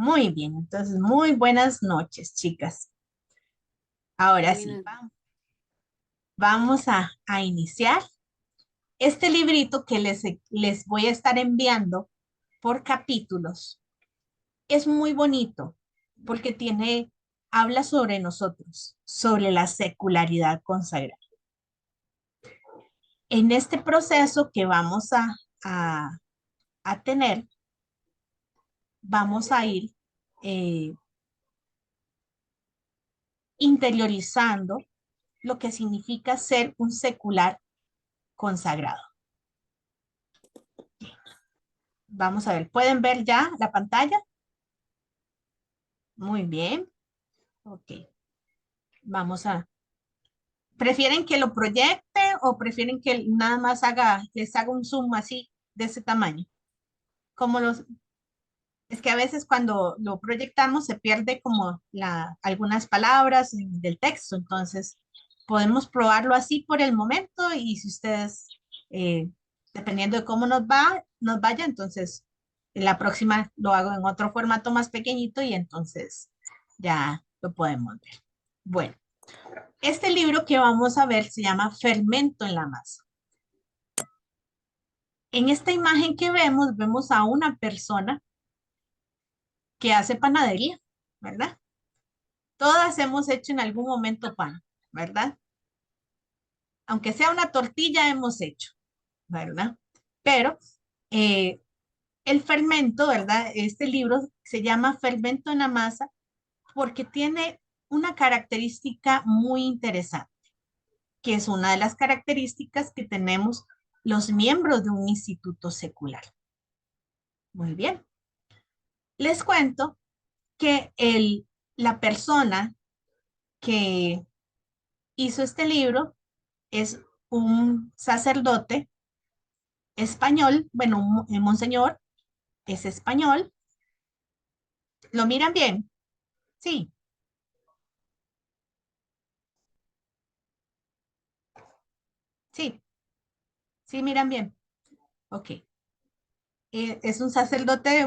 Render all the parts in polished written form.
Muy bien, entonces muy buenas noches, chicas. Ahora sí, Buenas. vamos a iniciar. Este librito que les voy a estar enviando por capítulos es muy bonito porque habla sobre nosotros, sobre la secularidad consagrada. En este proceso que vamos a, a tener, vamos a ir eh, interiorizando lo que significa ser un secular consagrado. Vamos a ver, ¿pueden ver ya la pantalla? Muy bien, ok. Vamos ¿prefieren que lo proyecte o prefieren que nada más les haga un zoom así de ese tamaño? Como es que a veces cuando lo proyectamos se pierde como algunas palabras del texto, entonces podemos probarlo así por el momento y si ustedes, eh, dependiendo de cómo nos vaya, entonces en la próxima lo hago en otro formato más pequeñito y entonces ya lo podemos ver. Bueno, este libro que vamos a ver se llama Fermento en la masa. En esta imagen que vemos a una persona que hace panadería, ¿verdad? Todas hemos hecho en algún momento pan, ¿verdad? Aunque sea una tortilla, hemos hecho, ¿verdad? Pero eh, el fermento, ¿verdad? Este libro se llama Fermento en la masa porque tiene una característica muy interesante, que es una de las características que tenemos los miembros de un instituto secular. Muy bien. Les cuento que la persona que hizo este libro es un sacerdote español, bueno, monseñor es español. ¿Lo miran bien? Sí, sí, sí, miran bien. Ok. Es un sacerdote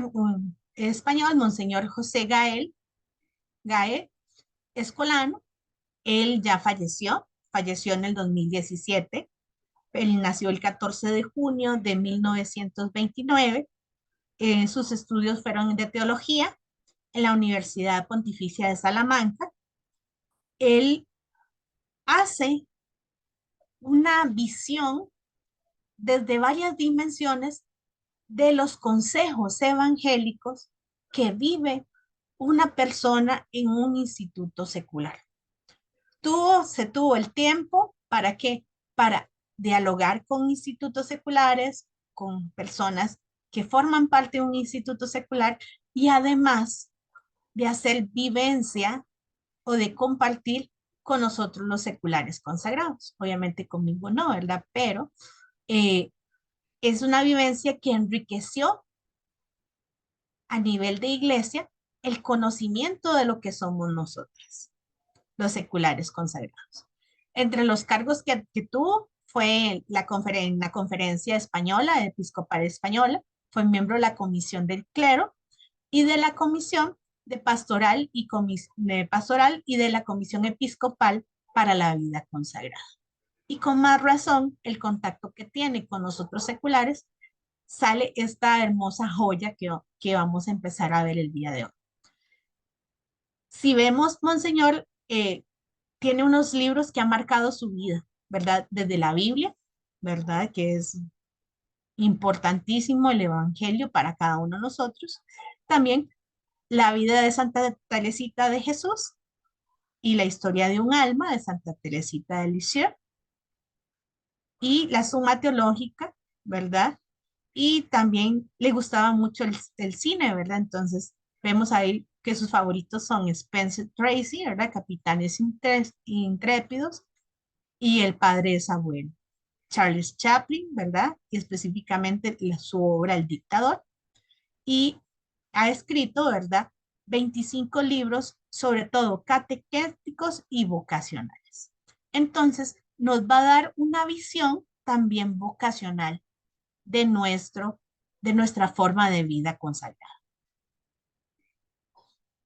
español, monseñor José Gael Escolano. Él ya falleció en el 2017. Él nació el 14 de junio de 1929. Sus estudios fueron de teología en la Universidad Pontificia de Salamanca. Él hace una visión desde varias dimensiones de los consejos evangélicos que vive una persona en un instituto secular. Se tuvo el tiempo para qué? Para dialogar con institutos seculares, con personas que forman parte de un instituto secular y además de hacer vivencia o de compartir con nosotros los seculares consagrados. Obviamente conmigo no, ¿verdad? Pero eh, es una vivencia que enriqueció a nivel de iglesia el conocimiento de lo que somos nosotros, los seculares consagrados. Entre los cargos que tuvo fue en la conferencia española, episcopal española, fue miembro de la comisión del clero y de la comisión de pastoral y de la comisión episcopal para la vida consagrada. Y con más razón, el contacto que tiene con nosotros seculares, sale esta hermosa joya que vamos a empezar a ver el día de hoy. Si vemos, Monseñor, tiene unos libros que han marcado su vida, ¿verdad? Desde la Biblia, ¿verdad? Que es importantísimo el Evangelio para cada uno de nosotros. También la vida de Santa Teresita de Jesús y la historia de un alma de Santa Teresita de Lisieux y la Suma Teológica, ¿verdad? Y también le gustaba mucho el cine, ¿verdad? Entonces vemos ahí que sus favoritos son Spencer Tracy, ¿verdad? Capitanes Intrépidos y El padre es abuelo. Charles Chaplin, ¿verdad? Y específicamente su obra El dictador. Y ha escrito, ¿verdad? 25 libros, sobre todo catequéticos y vocacionales. Entonces, nos va a dar una visión también vocacional de nuestra forma de vida consagrada.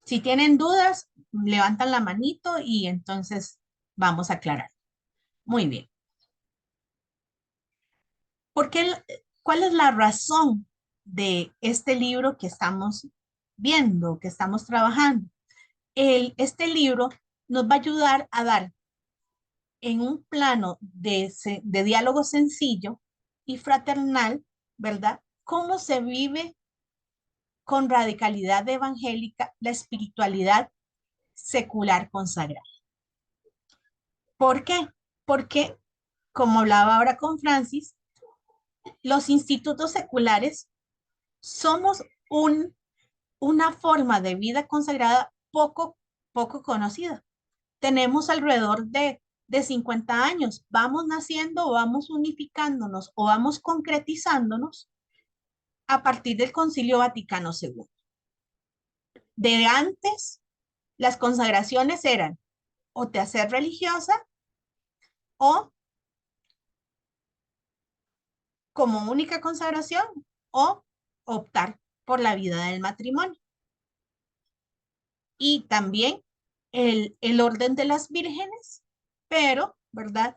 Si tienen dudas, levantan la manito y entonces vamos a aclarar. Muy bien. ¿Por qué, cuál es la razón de este libro que estamos viendo, que estamos trabajando? Este libro nos va a ayudar a dar en un plano de diálogo sencillo y fraternal, ¿verdad? Cómo se vive con radicalidad evangélica la espiritualidad secular consagrada. ¿Por qué? Porque, como hablaba ahora con Francis, los institutos seculares somos una forma de vida consagrada poco conocida. Tenemos alrededor de 50 años. Vamos naciendo, vamos unificándonos o vamos concretizándonos a partir del Concilio Vaticano II. De antes, las consagraciones eran o te haces religiosa o como única consagración o optar por la vida del matrimonio. Y también el orden de las vírgenes, pero, ¿verdad?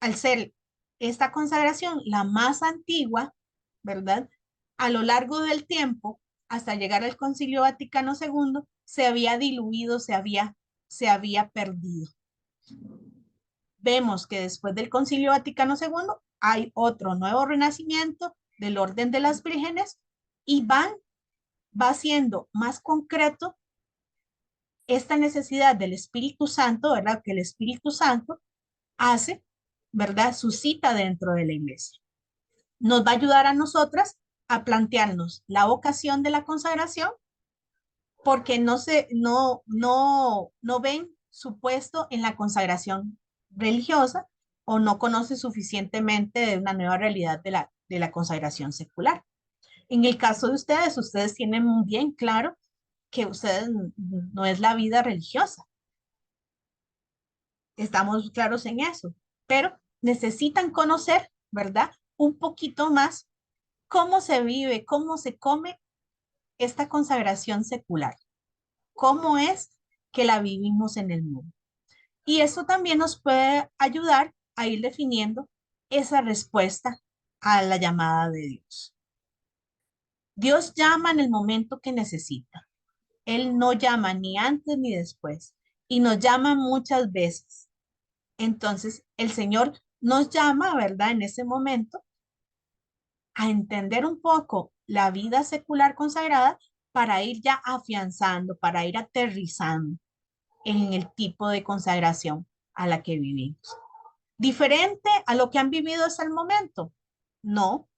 Al ser esta consagración la más antigua, ¿verdad? A lo largo del tiempo, hasta llegar al Concilio Vaticano II, se había diluido, se había perdido. Vemos que después del Concilio Vaticano II hay otro nuevo renacimiento del orden de las vírgenes y va siendo más concreto esta necesidad del Espíritu Santo, ¿verdad? Que el Espíritu Santo hace, ¿verdad? Suscita dentro de la iglesia. Nos va a ayudar a nosotras a plantearnos la vocación de la consagración porque no ven su puesto en la consagración religiosa o no conoce suficientemente de una nueva realidad de la consagración secular. En el caso de ustedes, ustedes tienen muy bien claro que ustedes no es la vida religiosa. Estamos claros en eso, pero necesitan conocer, ¿verdad? Un poquito más cómo se vive, cómo se come esta consagración secular, cómo es que la vivimos en el mundo. Y eso también nos puede ayudar a ir definiendo esa respuesta a la llamada de Dios. Dios llama en el momento que necesita. Él no llama ni antes ni después y nos llama muchas veces. Entonces, el Señor nos llama, ¿verdad? En ese momento a entender un poco la vida secular consagrada para ir ya afianzando, para ir aterrizando en el tipo de consagración a la que vivimos. ¿Diferente a lo que han vivido hasta el momento? No,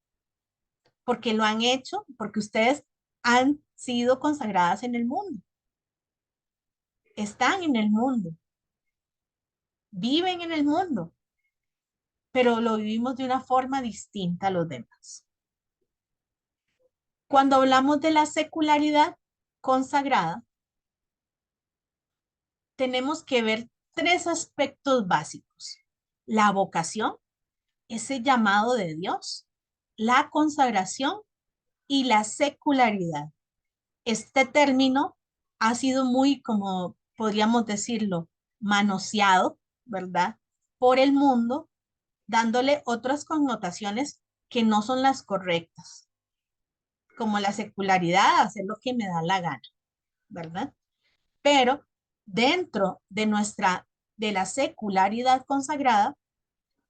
porque lo han hecho, porque ustedes han sido consagradas en el mundo, están en el mundo, viven en el mundo, pero lo vivimos de una forma distinta a los demás. Cuando hablamos de la secularidad consagrada, tenemos que ver tres aspectos básicos. La vocación, ese llamado de Dios, la consagración y la secularidad. Este término ha sido muy, como podríamos decirlo, manoseado, ¿verdad? Por el mundo, dándole otras connotaciones que no son las correctas, como la secularidad, hacer lo que me da la gana, ¿verdad? Pero dentro de la secularidad consagrada,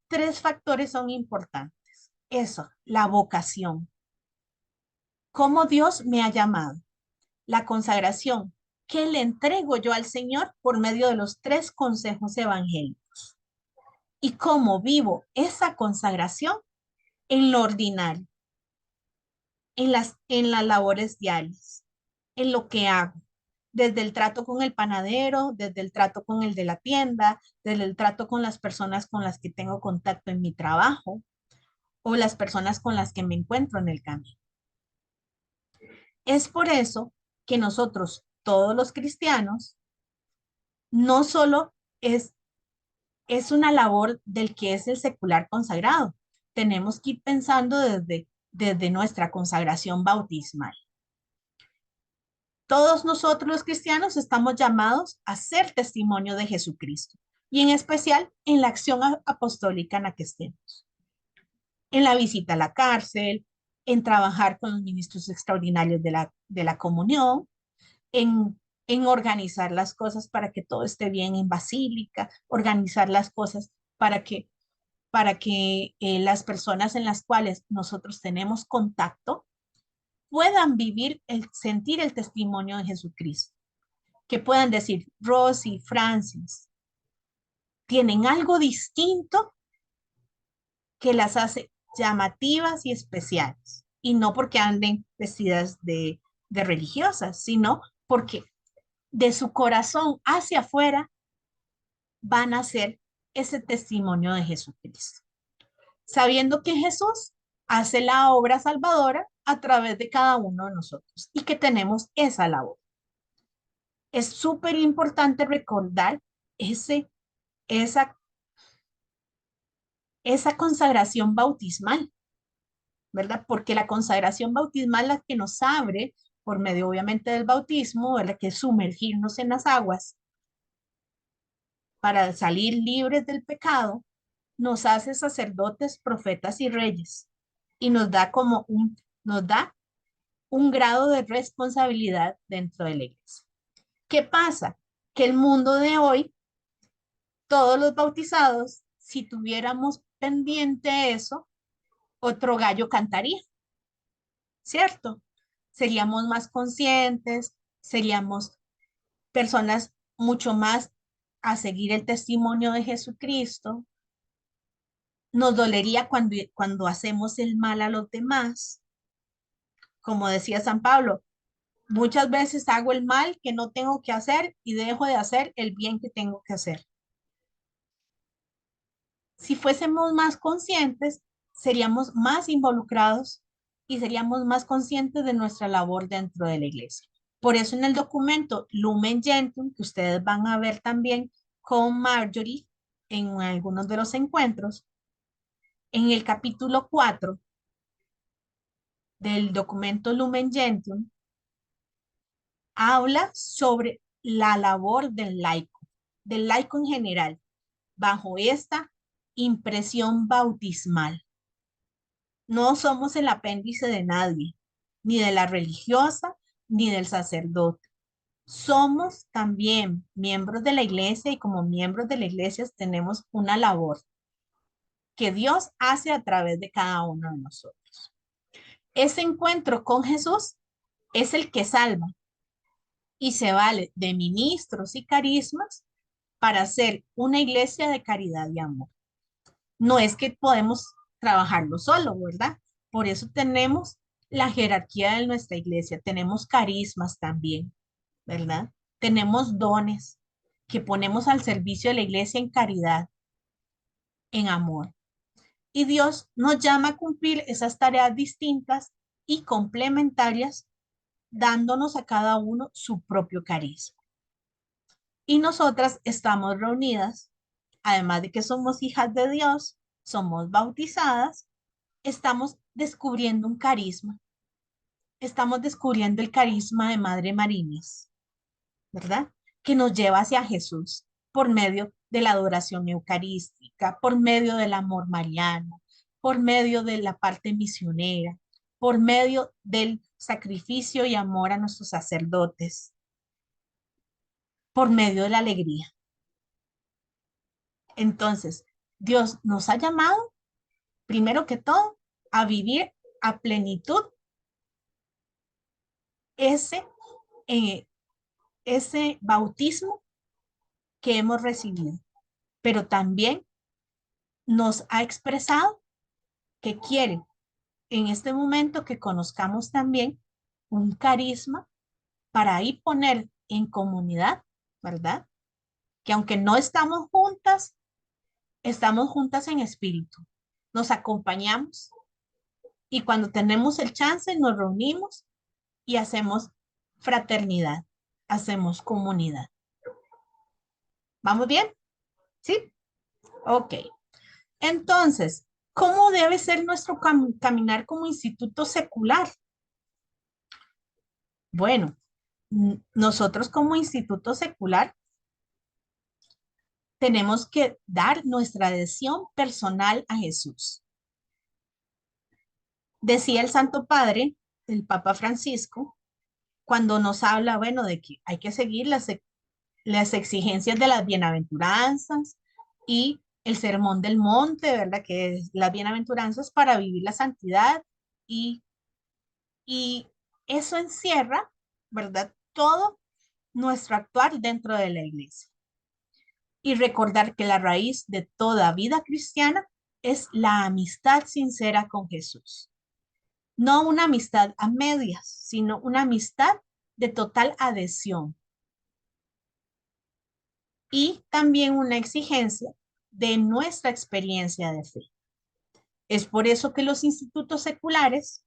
tres factores son importantes. Eso, la vocación, cómo Dios me ha llamado, la consagración, qué le entrego yo al Señor por medio de los tres consejos evangélicos y cómo vivo esa consagración en lo ordinario, en las labores diarias, en lo que hago, desde el trato con el panadero, desde el trato con el de la tienda, desde el trato con las personas con las que tengo contacto en mi trabajo o las personas con las que me encuentro en el camino. Es por eso que nosotros, todos los cristianos, no solo es una labor del que es el secular consagrado, tenemos que ir pensando desde nuestra consagración bautismal. Todos nosotros los cristianos estamos llamados a ser testimonio de Jesucristo y en especial en la acción apostólica en la que estemos, en la visita a la cárcel, en trabajar con los ministros extraordinarios de la comunión, en organizar las cosas para que todo esté bien en basílica, organizar las cosas para que las personas en las cuales nosotros tenemos contacto puedan vivir, sentir el testimonio de Jesucristo, que puedan decir, Rosy, Francis, tienen algo distinto que las hace llamativas y especiales, y no porque anden vestidas de religiosas, sino porque de su corazón hacia afuera van a ser ese testimonio de Jesucristo, sabiendo que Jesús hace la obra salvadora a través de cada uno de nosotros y que tenemos esa labor. Es súper importante recordar ese, esa, esa consagración bautismal, ¿verdad? Porque la consagración bautismal es la que nos abre, por medio obviamente del bautismo, ¿verdad? Que es sumergirnos en las aguas para salir libres del pecado, nos hace sacerdotes, profetas y reyes y nos da un grado de responsabilidad dentro de la iglesia. ¿Qué pasa? Que el mundo de hoy, todos los bautizados, si tuviéramos pendiente eso, otro gallo cantaría, ¿cierto? Seríamos más conscientes, seríamos personas mucho más a seguir el testimonio de Jesucristo. Nos dolería cuando hacemos el mal a los demás. Como decía San Pablo, muchas veces hago el mal que no tengo que hacer y dejo de hacer el bien que tengo que hacer. Si fuésemos más conscientes, seríamos más involucrados y seríamos más conscientes de nuestra labor dentro de la iglesia. Por eso en el documento Lumen Gentium, que ustedes van a ver también con Marjorie en algunos de los encuentros, en el capítulo 4 del documento Lumen Gentium, habla sobre la labor del laico en general, bajo esta impresión bautismal. No somos el apéndice de nadie, ni de la religiosa, ni del sacerdote. Somos también miembros de la iglesia y como miembros de la iglesia tenemos una labor que Dios hace a través de cada uno de nosotros. Ese encuentro con Jesús es el que salva y se vale de ministros y carismas para hacer una iglesia de caridad y amor. No es que podemos trabajarlo solo, ¿verdad? Por eso tenemos la jerarquía de nuestra iglesia, tenemos carismas también, ¿verdad? Tenemos dones que ponemos al servicio de la iglesia en caridad, en amor. Y Dios nos llama a cumplir esas tareas distintas y complementarias, dándonos a cada uno su propio carisma. Y nosotras estamos reunidas, además de que somos hijas de Dios, somos bautizadas, estamos descubriendo un carisma. Estamos descubriendo el carisma de Madre Marines, ¿verdad? Que nos lleva hacia Jesús por medio de la adoración eucarística, por medio del amor mariano, por medio de la parte misionera, por medio del sacrificio y amor a nuestros sacerdotes, por medio de la alegría. Entonces, Dios nos ha llamado, primero que todo, a vivir a plenitud ese, eh, ese bautismo que hemos recibido, pero también nos ha expresado que quiere en este momento que conozcamos también un carisma para ahí poner en comunidad, ¿verdad? Que aunque no estamos juntas en espíritu, nos acompañamos y cuando tenemos el chance nos reunimos y hacemos fraternidad, hacemos comunidad. ¿Vamos bien? ¿Sí? Ok. Entonces, ¿cómo debe ser nuestro caminar como instituto secular? Bueno, nosotros como instituto secular tenemos que dar nuestra adhesión personal a Jesús. Decía el Santo Padre, el Papa Francisco, cuando nos habla, bueno, de que hay que seguir las exigencias de las bienaventuranzas y el sermón del monte, ¿verdad? Que es las bienaventuranzas para vivir la santidad y, y eso encierra, ¿verdad? Todo nuestro actuar dentro de la iglesia. Y recordar que la raíz de toda vida cristiana es la amistad sincera con Jesús. No una amistad a medias, sino una amistad de total adhesión. Y también una exigencia de nuestra experiencia de fe. Es por eso que los institutos seculares,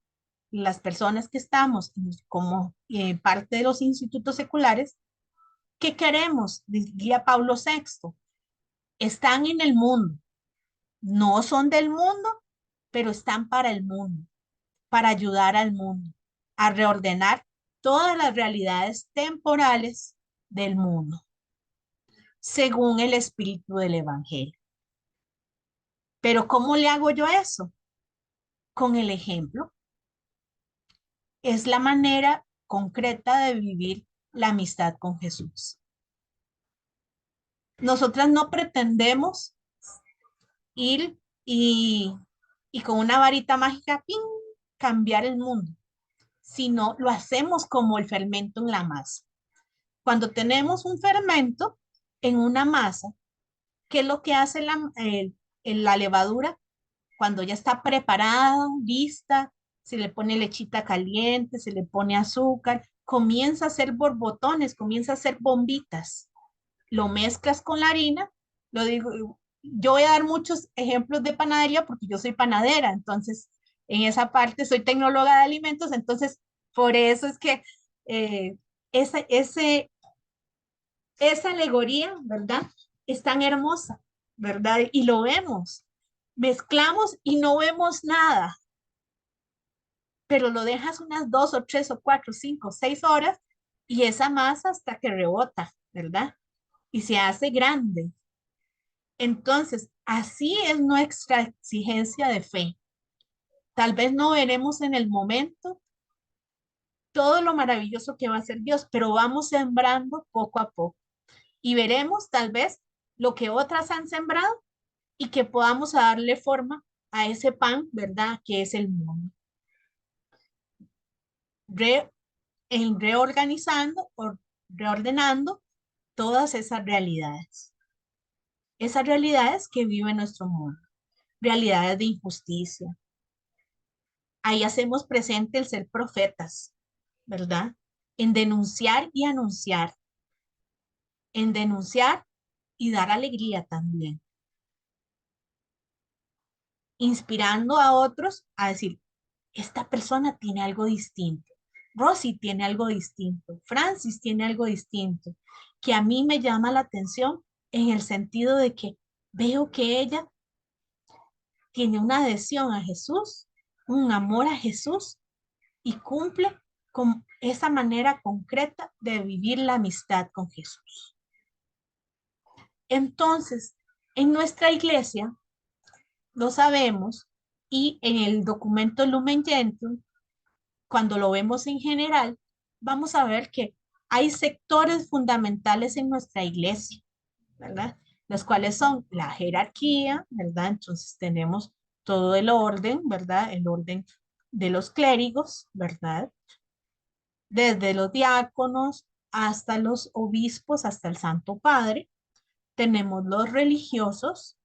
las personas que estamos como parte de los institutos seculares, ¿qué queremos? Diría Pablo VI, están en el mundo, no son del mundo, pero están para el mundo, para ayudar al mundo a reordenar todas las realidades temporales del mundo, según el espíritu del Evangelio. Pero ¿cómo le hago yo eso? Con el ejemplo. Es la manera concreta de vivir la amistad con Jesús. Nosotras no pretendemos ir y con una varita mágica, ¡ping!, cambiar el mundo, sino lo hacemos como el fermento en la masa. Cuando tenemos un fermento en una masa, ¿qué es lo que hace la levadura? Cuando ya está preparada, lista, se le pone lechita caliente, se le pone azúcar, comienza a hacer borbotones, comienza a hacer bombitas. Lo mezclas con la harina, lo digo, yo voy a dar muchos ejemplos de panadería porque yo soy panadera, entonces en esa parte soy tecnóloga de alimentos, entonces por eso es que eh, esa, ese, esa alegoría, ¿verdad? Es tan hermosa, ¿verdad? Y lo vemos. Mezclamos y no vemos nada, pero lo dejas unas 2 o 3 o 4 o 5 o 6 horas y esa masa hasta que rebota, ¿verdad? Y se hace grande. Entonces, así es nuestra exigencia de fe. Tal vez no veremos en el momento todo lo maravilloso que va a hacer Dios, pero vamos sembrando poco a poco y veremos tal vez lo que otras han sembrado y que podamos darle forma a ese pan, ¿verdad? Que es el mundo. Re- en reorganizando o reordenando todas esas realidades que vive nuestro mundo, realidades de injusticia. Ahí hacemos presente el ser profetas, ¿verdad? En denunciar y anunciar, en denunciar y dar alegría también, inspirando a otros a decir, esta persona tiene algo distinto. Rosy tiene algo distinto. Francis tiene algo distinto que a mí me llama la atención en el sentido de que veo que ella tiene una adhesión a Jesús, un amor a Jesús y cumple con esa manera concreta de vivir la amistad con Jesús. Entonces, en nuestra iglesia lo sabemos y en el documento Lumen Gentium, cuando lo vemos en general, vamos a ver que hay sectores fundamentales en nuestra iglesia, ¿verdad? Los cuales son la jerarquía, ¿verdad? Entonces tenemos todo el orden, ¿verdad? El orden de los clérigos, ¿verdad? Desde los diáconos hasta los obispos, hasta el Santo Padre. Tenemos los religiosos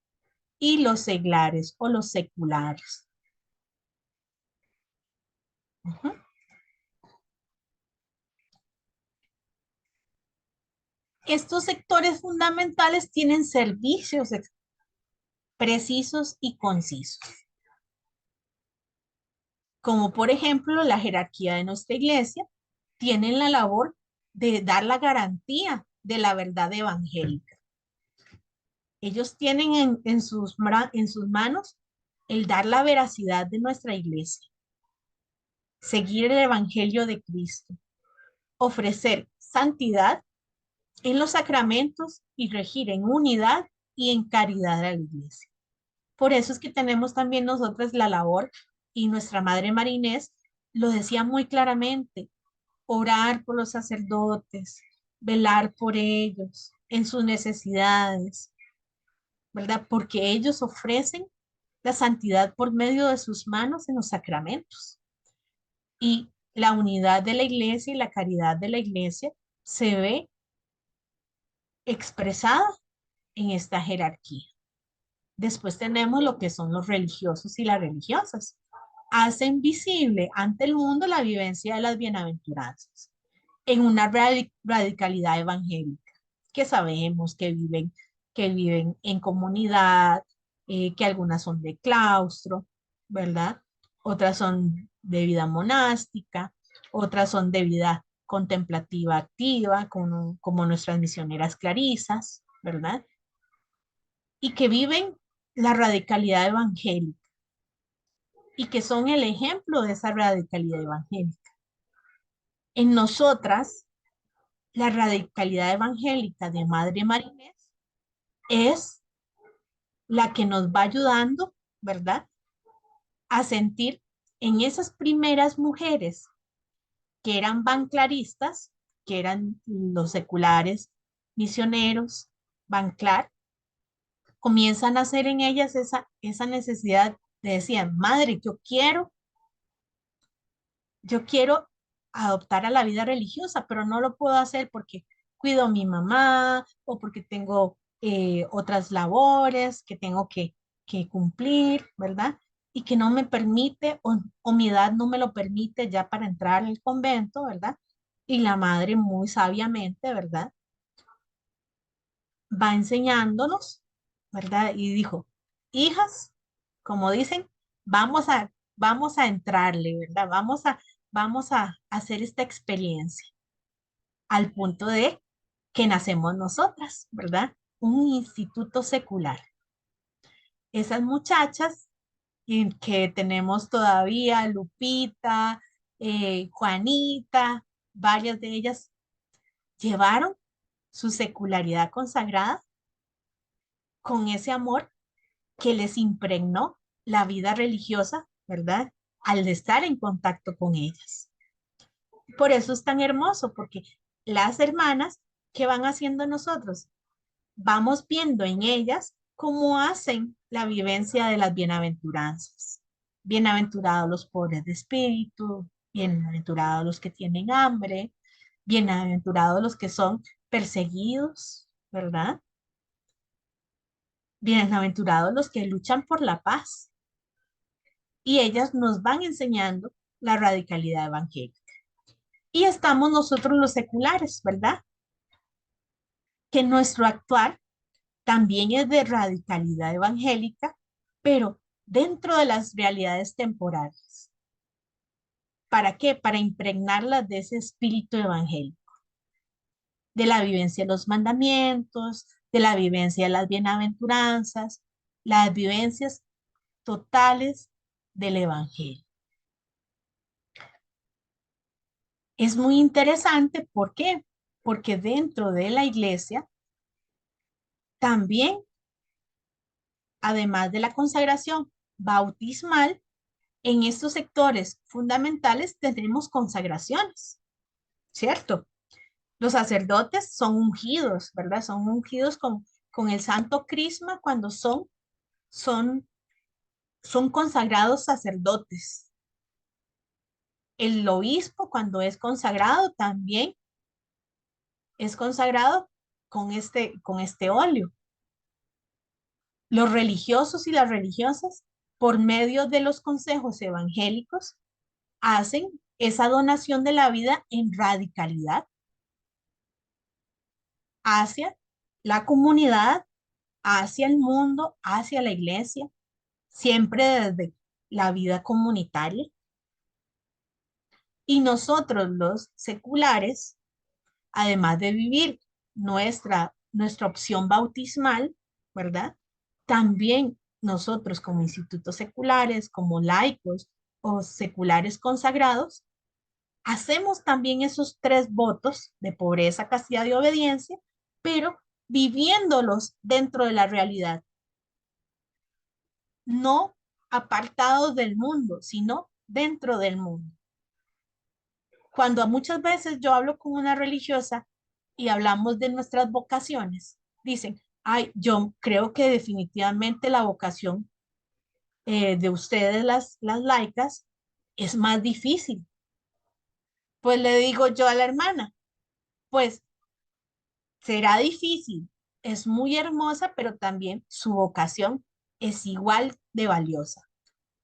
y los seglares o los seculares. Ujú. Estos sectores fundamentales tienen servicios precisos y concisos, como por ejemplo la jerarquía de nuestra iglesia, tienen la labor de dar la garantía de la verdad evangélica. Ellos tienen en sus manos el dar la veracidad de nuestra iglesia, seguir el evangelio de Cristo, ofrecer santidad en los sacramentos y regir en unidad y en caridad a la iglesia. Por eso es que tenemos también nosotros la labor, y nuestra Madre María Inés lo decía muy claramente: orar por los sacerdotes, velar por ellos en sus necesidades, ¿verdad? Porque ellos ofrecen la santidad por medio de sus manos en los sacramentos. Y la unidad de la iglesia y la caridad de la iglesia se ve expresada en esta jerarquía. Después tenemos lo que son los religiosos y las religiosas. Hacen visible ante el mundo la vivencia de las bienaventuranzas en una radicalidad evangélica, que sabemos que viven en comunidad, que algunas son de claustro, ¿verdad? Otras son de vida monástica, otras son de vida contemplativa activa, como nuestras misioneras clarisas, ¿verdad? Y que viven la radicalidad evangélica y que son el ejemplo de esa radicalidad evangélica. En nosotras, la radicalidad evangélica de Madre María Inés es la que nos va ayudando, ¿verdad? A sentir en esas primeras mujeres que eran banclaristas, que eran los seculares misioneros, banclar, comienzan a hacer en ellas esa necesidad de decir: madre, yo quiero adoptar a la vida religiosa, pero no lo puedo hacer porque cuido a mi mamá o porque tengo otras labores que tengo que cumplir, ¿verdad? Y que no me permite o mi edad no me lo permite ya para entrar al convento, ¿verdad? Y la madre muy sabiamente, ¿verdad? Va enseñándonos, ¿verdad? Y dijo: hijas, como dicen, vamos a entrarle, ¿verdad? Vamos a hacer esta experiencia al punto de que nacemos nosotras, ¿verdad? Un instituto secular. Esas muchachas que tenemos todavía, Lupita, Juanita, varias de ellas llevaron su secularidad consagrada con ese amor que les impregnó la vida religiosa, ¿verdad? Al estar en contacto con ellas. Por eso es tan hermoso, porque las hermanas, ¿qué van haciendo nosotros? Vamos viendo en ellas cómo hacen la vivencia de las bienaventuranzas. Bienaventurados los pobres de espíritu, bienaventurados los que tienen hambre, bienaventurados los que son perseguidos, ¿verdad? Bienaventurados los que luchan por la paz. Y ellas nos van enseñando la radicalidad evangélica. Y estamos nosotros los seculares, ¿verdad? Que nuestro actuar también es de radicalidad evangélica, pero dentro de las realidades temporales. ¿Para qué? Para impregnarlas de ese espíritu evangélico, de la vivencia de los mandamientos, de la vivencia de las bienaventuranzas, las vivencias totales del evangelio. Es muy interesante, ¿por qué? Porque dentro de la iglesia también, además de la consagración bautismal, en estos sectores fundamentales tenemos consagraciones, ¿cierto? Los sacerdotes son ungidos, ¿verdad? Son ungidos con el santo crisma cuando son, son consagrados sacerdotes. El obispo cuando es consagrado también es consagrado con este óleo. Los religiosos y las religiosas, por medio de los consejos evangélicos, hacen esa donación de la vida en radicalidad hacia la comunidad, hacia el mundo, hacia la iglesia, siempre desde la vida comunitaria. Y nosotros los seculares, además de vivir nuestra opción bautismal, ¿verdad? También nosotros como institutos seculares, como laicos o seculares consagrados, hacemos también esos tres votos de pobreza, castidad y obediencia, pero viviéndolos dentro de la realidad, no apartados del mundo, sino dentro del mundo. Cuando muchas veces yo hablo con una religiosa y hablamos de nuestras vocaciones, dicen, ay, yo creo que definitivamente la vocación de ustedes, las laicas, es más difícil. Pues le digo yo a la hermana, pues será difícil, es muy hermosa, pero también su vocación es igual de valiosa.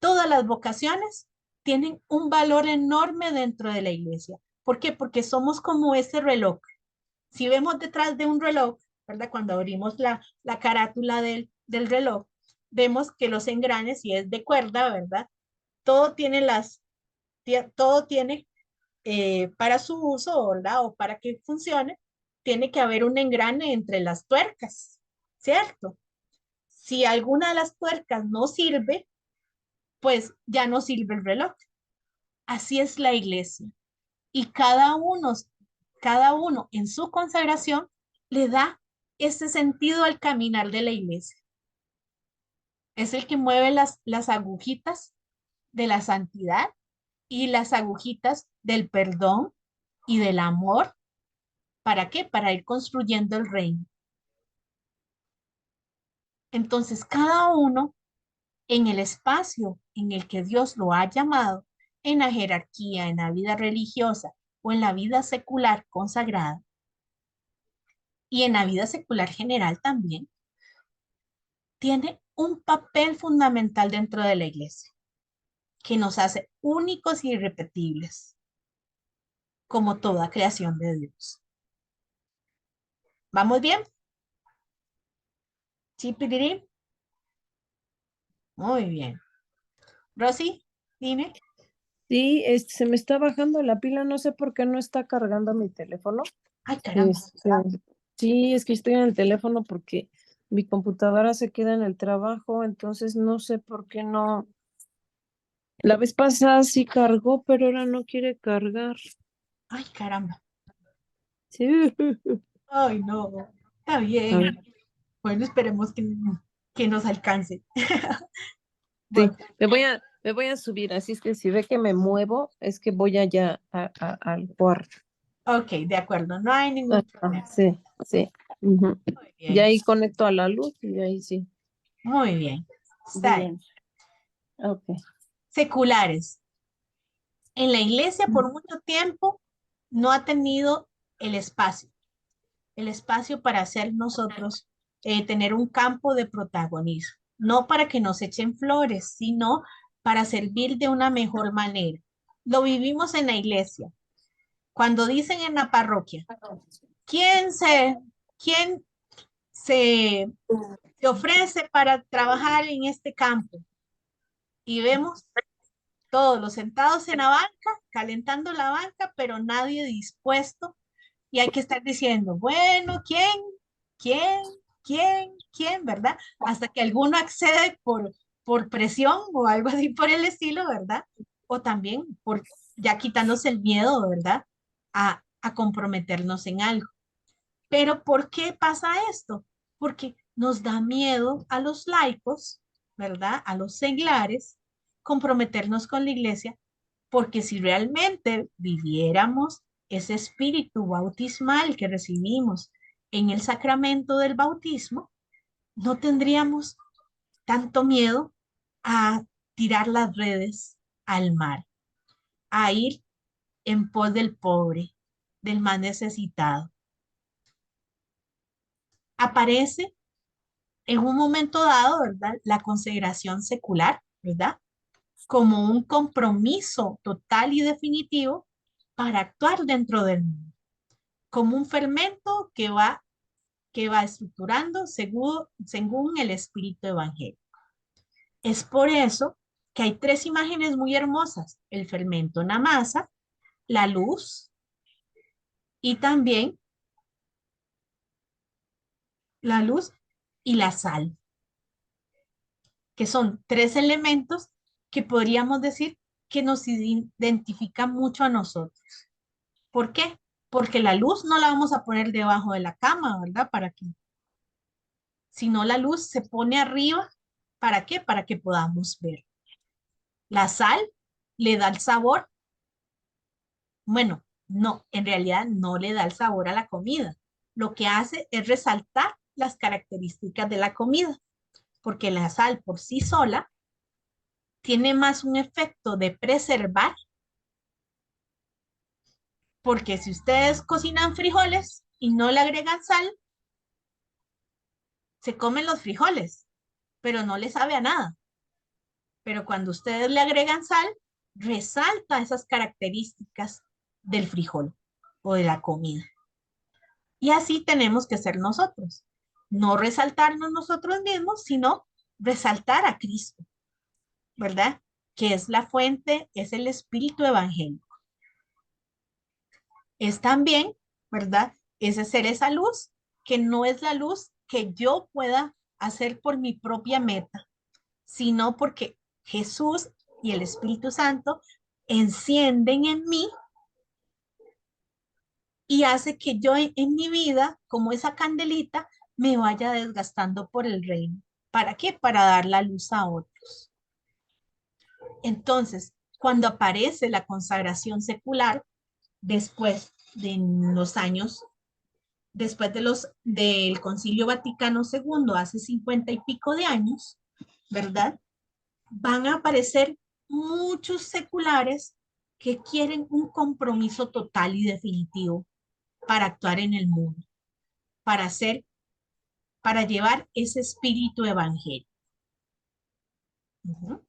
Todas las vocaciones tienen un valor enorme dentro de la iglesia. ¿Por qué? Porque somos como ese reloj. Si vemos detrás de un reloj, ¿verdad? Cuando abrimos la carátula del reloj, vemos que los engranes, si es de cuerda, ¿verdad? Todo tiene todo tiene para su uso, ¿verdad? O para que funcione, tiene que haber un engrane entre las tuercas, ¿cierto? Si alguna de las tuercas no sirve, pues ya no sirve el reloj. Así es la iglesia. Y cada uno en su consagración le da ese sentido al caminar de la iglesia. Es el que mueve las agujitas de la santidad y las agujitas del perdón y del amor. ¿Para qué? Para ir construyendo el reino. Entonces, cada uno en el espacio en el que Dios lo ha llamado, en la jerarquía, en la vida religiosa o en la vida secular consagrada, y en la vida secular general también, tiene un papel fundamental dentro de la iglesia, que nos hace únicos y irrepetibles, como toda creación de Dios. ¿Vamos bien? ¿Sí, Pirirín? Muy bien. Rosy, dime. Sí, se me está bajando la pila, no sé por qué no está cargando mi teléfono. Ay, caramba. Este, sí, es que estoy en el teléfono porque mi computadora se queda en el trabajo, entonces no sé por qué no. La vez pasada sí cargó, pero ahora no quiere cargar. Ay, caramba. Sí. Ay, no. Está A ver, bien. Bueno, esperemos que nos alcance. sí, Bueno, me voy a subir, así es que si ve que me muevo, es que voy allá al cuarto. ok, de acuerdo, no hay ningún problema. Sí, sí. Ujú. Muy Y bien, ahí conecto a la luz y ahí sí. muy bien. Está bien. Bien, ok. Seculares. En la iglesia por mucho tiempo no ha tenido el espacio, el espacio para hacer nosotros tener un campo de protagonismo, no para que nos echen flores, sino para servir de una mejor manera. Lo vivimos en la iglesia. Cuando dicen en la parroquia, ¿quién se, quién se ofrece para trabajar en este campo? Y vemos todos los sentados en la banca, calentando la banca, pero nadie dispuesto. Y hay que estar diciendo, bueno, ¿quién? ¿Quién? ¿Quién? ¿Verdad? Hasta que alguno accede por presión o algo así por el estilo, ¿verdad? O también por ya quitándose el miedo, ¿verdad? A comprometernos en algo. Pero ¿por qué pasa esto? Porque nos da miedo a los laicos, ¿verdad? A los seglares, comprometernos con la iglesia, porque si realmente viviéramos ese espíritu bautismal que recibimos en el sacramento del bautismo, no tendríamos tanto miedo a tirar las redes al mar, a ir en pos del pobre, del más necesitado. Aparece en un momento dado, ¿verdad? La consagración secular, ¿verdad? Como un compromiso total y definitivo para actuar dentro del mundo, como un fermento que va estructurando según el espíritu evangélico. Es por eso que hay tres imágenes muy hermosas, el fermento en la masa, la luz y también la luz y la sal, que son tres elementos que podríamos decir que nos identifica mucho a nosotros. ¿Por qué? Porque la luz no la vamos a poner debajo de la cama, ¿verdad? ¿Para qué? Sino la luz se pone arriba. ¿Para qué? Para que podamos ver. La sal le da el sabor. Bueno, no, en realidad no le da el sabor a la comida. Lo que hace es resaltar las características de la comida, porque la sal por sí sola tiene más un efecto de preservar, porque si ustedes cocinan frijoles y no le agregan sal, se comen los frijoles, pero no le sabe a nada. Pero cuando ustedes le agregan sal, resalta esas características del frijol o de la comida. Y así tenemos que ser nosotros. No resaltarnos nosotros mismos, sino resaltar a Cristo, ¿verdad? Que es la fuente, es el espíritu evangélico. Es también, ¿verdad? Ese ser esa luz, que no es la luz que yo pueda hacer por mi propia meta, sino porque Jesús y el Espíritu Santo encienden en mí y hace que yo en mi vida, como esa candelita, me vaya desgastando por el reino. ¿Para qué? Para dar la luz a otros. Entonces, cuando aparece la consagración secular, después de los años, después del Concilio Vaticano II, hace 50 y pico de años, ¿verdad? Van a aparecer muchos seculares que quieren un compromiso total y definitivo para actuar en el mundo, para hacer, para llevar ese espíritu evangélico. Ujú.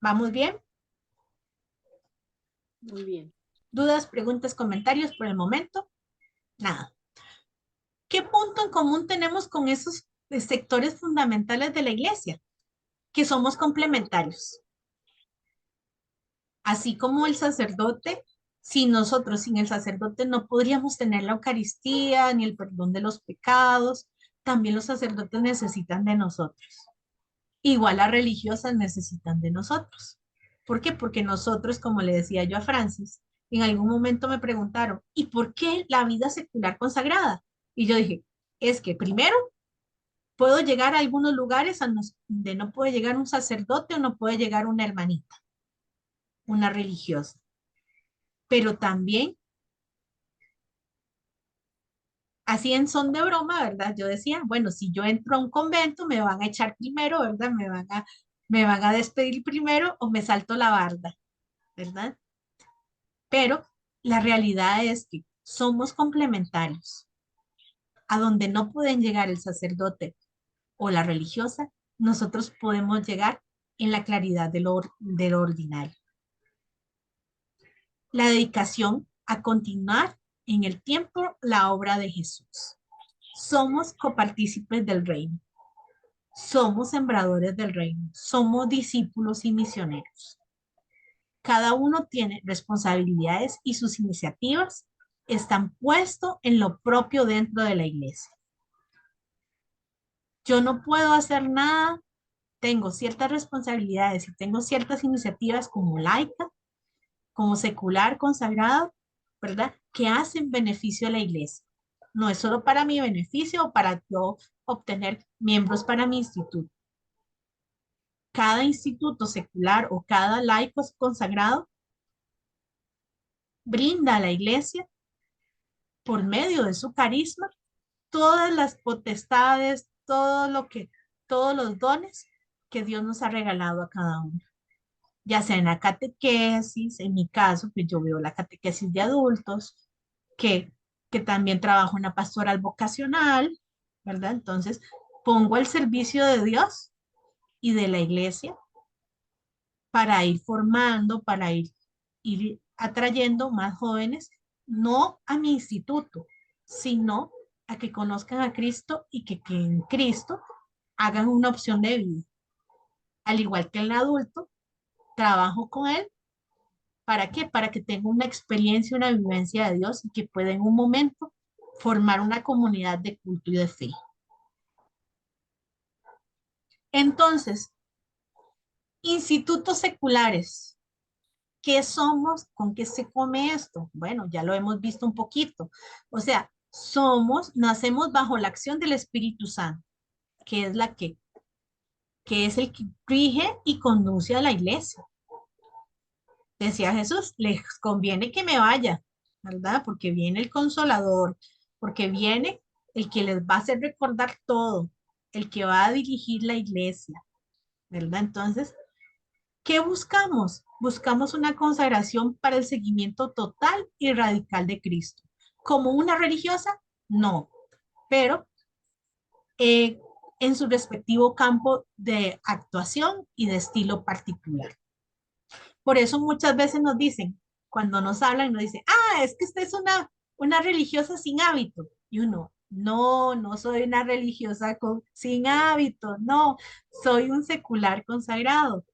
¿Vamos bien? Muy bien. ¿Dudas, preguntas, comentarios por el momento? Nada. ¿Qué punto en común tenemos con esos sectores fundamentales de la iglesia? Que somos complementarios. Así como el sacerdote, si nosotros sin el sacerdote no podríamos tener la Eucaristía ni el perdón de los pecados, también los sacerdotes necesitan de nosotros. Igual las religiosas necesitan de nosotros. ¿Por qué? Porque nosotros, como le decía yo a Francis, en algún momento me preguntaron, ¿y por qué la vida secular consagrada? Y yo dije, es que primero puedo llegar a algunos lugares donde no puede llegar un sacerdote o no puede llegar una hermanita, una religiosa, pero también, así en son de broma, ¿verdad? Yo decía, bueno, si yo entro a un convento, me van a echar primero, ¿verdad? Me van a despedir primero o me salto la barda, ¿verdad? Pero la realidad es que somos complementarios. A donde no pueden llegar el sacerdote o la religiosa, nosotros podemos llegar en la claridad de lo ordinario. La dedicación a continuar en el tiempo la obra de Jesús. Somos copartícipes del reino. Somos sembradores del reino. Somos discípulos y misioneros. Cada uno tiene responsabilidades y sus iniciativas están puestos en lo propio dentro de la iglesia. Yo no puedo hacer nada, tengo ciertas responsabilidades y tengo ciertas iniciativas como laica, como secular, consagrado, ¿verdad? Que hacen beneficio a la iglesia. No es solo para mi beneficio o para yo obtener miembros para mi instituto. Cada instituto secular o cada laico consagrado brinda a la iglesia, por medio de su carisma, todas las potestades, todos los dones que Dios nos ha regalado a cada uno. Ya sea en la catequesis, en mi caso, pues yo veo la catequesis de adultos, que, que también trabajo en la pastoral vocacional, ¿verdad? Entonces, pongo el servicio de Dios y de la iglesia para ir formando, para ir atrayendo más jóvenes, no a mi instituto, sino a que conozcan a Cristo y que en Cristo hagan una opción de vida. Al igual que el adulto, trabajo con él. ¿Para qué? Para que tenga una experiencia, una vivencia de Dios y que pueda en un momento formar una comunidad de culto y de fe. Entonces, Institutos seculares. ¿Qué somos? ¿Con qué se come esto? Bueno, ya lo hemos visto un poquito. O sea, nacemos bajo la acción del Espíritu Santo, que es que es el que rige y conduce a la iglesia. Decía Jesús, les conviene que me vaya, ¿verdad? Porque viene el Consolador, porque viene el que les va a hacer recordar todo, el que va a dirigir la iglesia, ¿verdad? Entonces, ¿qué buscamos? Buscamos una consagración para el seguimiento total y radical de Cristo. ¿Como una religiosa? No, pero eh, en su respectivo campo de actuación y de estilo particular. Por eso muchas veces nos dicen, cuando nos hablan, nos dicen, es que usted es una religiosa sin hábito. Y uno, no, no soy una religiosa sin hábito, no, soy un secular consagrado,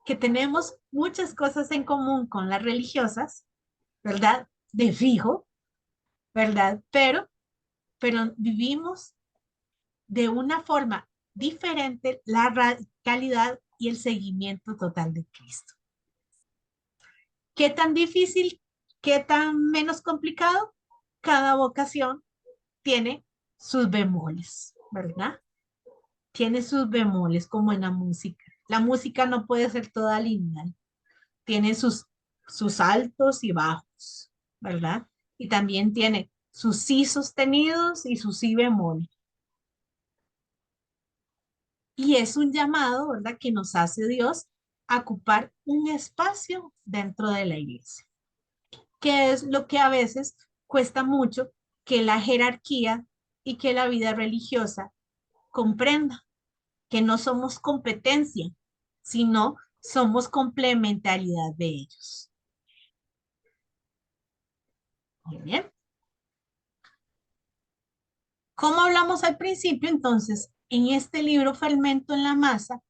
que tenemos muchas cosas en común con las religiosas, ¿verdad? De fijo, ¿verdad? Pero vivimos de una forma diferente la radicalidad y el seguimiento total de Cristo. ¿Qué tan difícil, qué tan menos complicado? Cada vocación tiene sus bemoles, ¿verdad? Tiene sus bemoles como en la música. La música no puede ser toda lineal, tiene sus altos y bajos, ¿verdad? Y también tiene sus sí sostenidos y sus sí bemol. Y es un llamado, ¿verdad?, que nos hace Dios a ocupar un espacio dentro de la iglesia, que es lo que a veces cuesta mucho que la jerarquía y que la vida religiosa comprenda, que no somos competencia, sino somos complementariedad de ellos. Muy bien. Como hablamos al principio, entonces, en este libro Fermento en la Masa,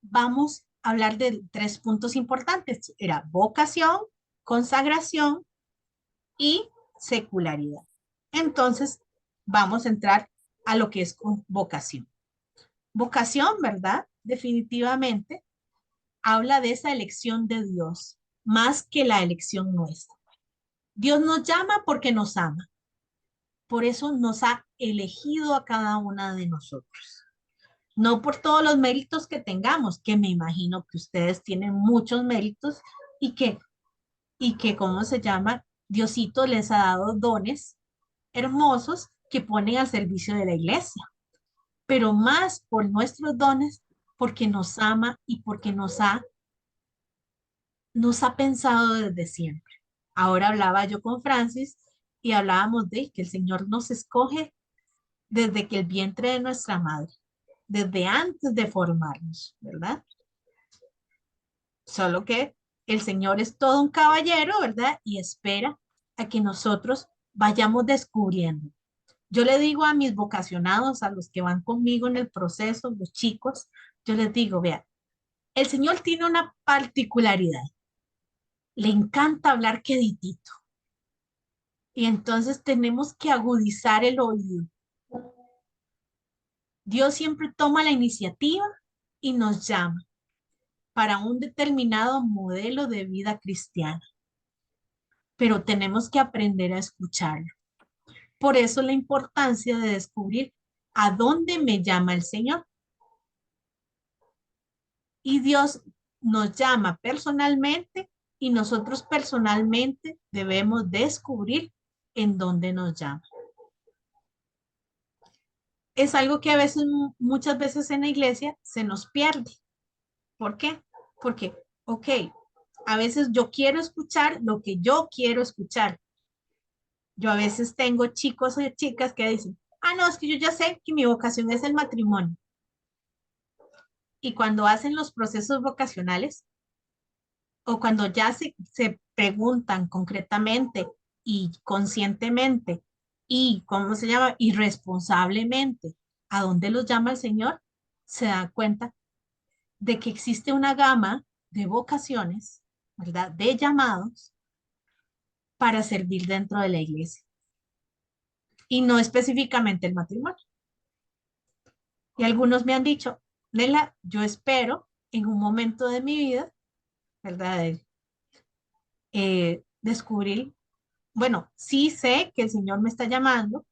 vamos a hablar de tres puntos importantes. Era vocación, consagración y secularidad. Entonces, vamos a entrar a lo que es vocación. Vocación, ¿verdad? Definitivamente habla de esa elección de Dios, más que la elección nuestra. Dios nos llama porque nos ama. Por eso nos ha elegido a cada una de nosotros. No por todos los méritos que tengamos, que me imagino que ustedes tienen muchos méritos y que, ¿cómo se llama? Diosito les ha dado dones hermosos que ponen al servicio de la iglesia, pero más por nuestros dones, porque nos ama y porque nos ha pensado desde siempre. Ahora hablaba yo con Francis y hablábamos de que el Señor nos escoge desde que el vientre de nuestra madre, desde antes de formarnos, ¿verdad? Solo que el Señor es todo un caballero, ¿verdad? Y espera a que nosotros vayamos descubriendo. Yo le digo a mis vocacionados, a los que van conmigo en el proceso, los chicos, yo les digo, vean, el Señor tiene una particularidad. Le encanta hablar queditito. Y entonces tenemos que agudizar el oído. Dios siempre toma la iniciativa y nos llama para un determinado modelo de vida cristiana, pero tenemos que aprender a escucharlo. Por eso la importancia de descubrir a dónde me llama el Señor. Y Dios nos llama personalmente y nosotros personalmente debemos descubrir en dónde nos llama. Es algo que a veces, muchas veces en la iglesia se nos pierde. ¿Por qué? Porque, ok, a veces yo quiero escuchar lo que yo quiero escuchar. Yo a veces tengo chicos o chicas que dicen, no, es que yo ya sé que mi vocación es el matrimonio. Y cuando hacen los procesos vocacionales o cuando ya se preguntan concretamente y conscientemente y, ¿cómo se llama? Irresponsablemente, ¿a dónde los llama el Señor? Se dan cuenta de que existe una gama de vocaciones, ¿verdad? De llamados para servir dentro de la iglesia y no específicamente el matrimonio. Y algunos me han dicho, Nela, yo espero en un momento de mi vida, ¿verdad? Descubrir, bueno, sí sé que el Señor me está llamando,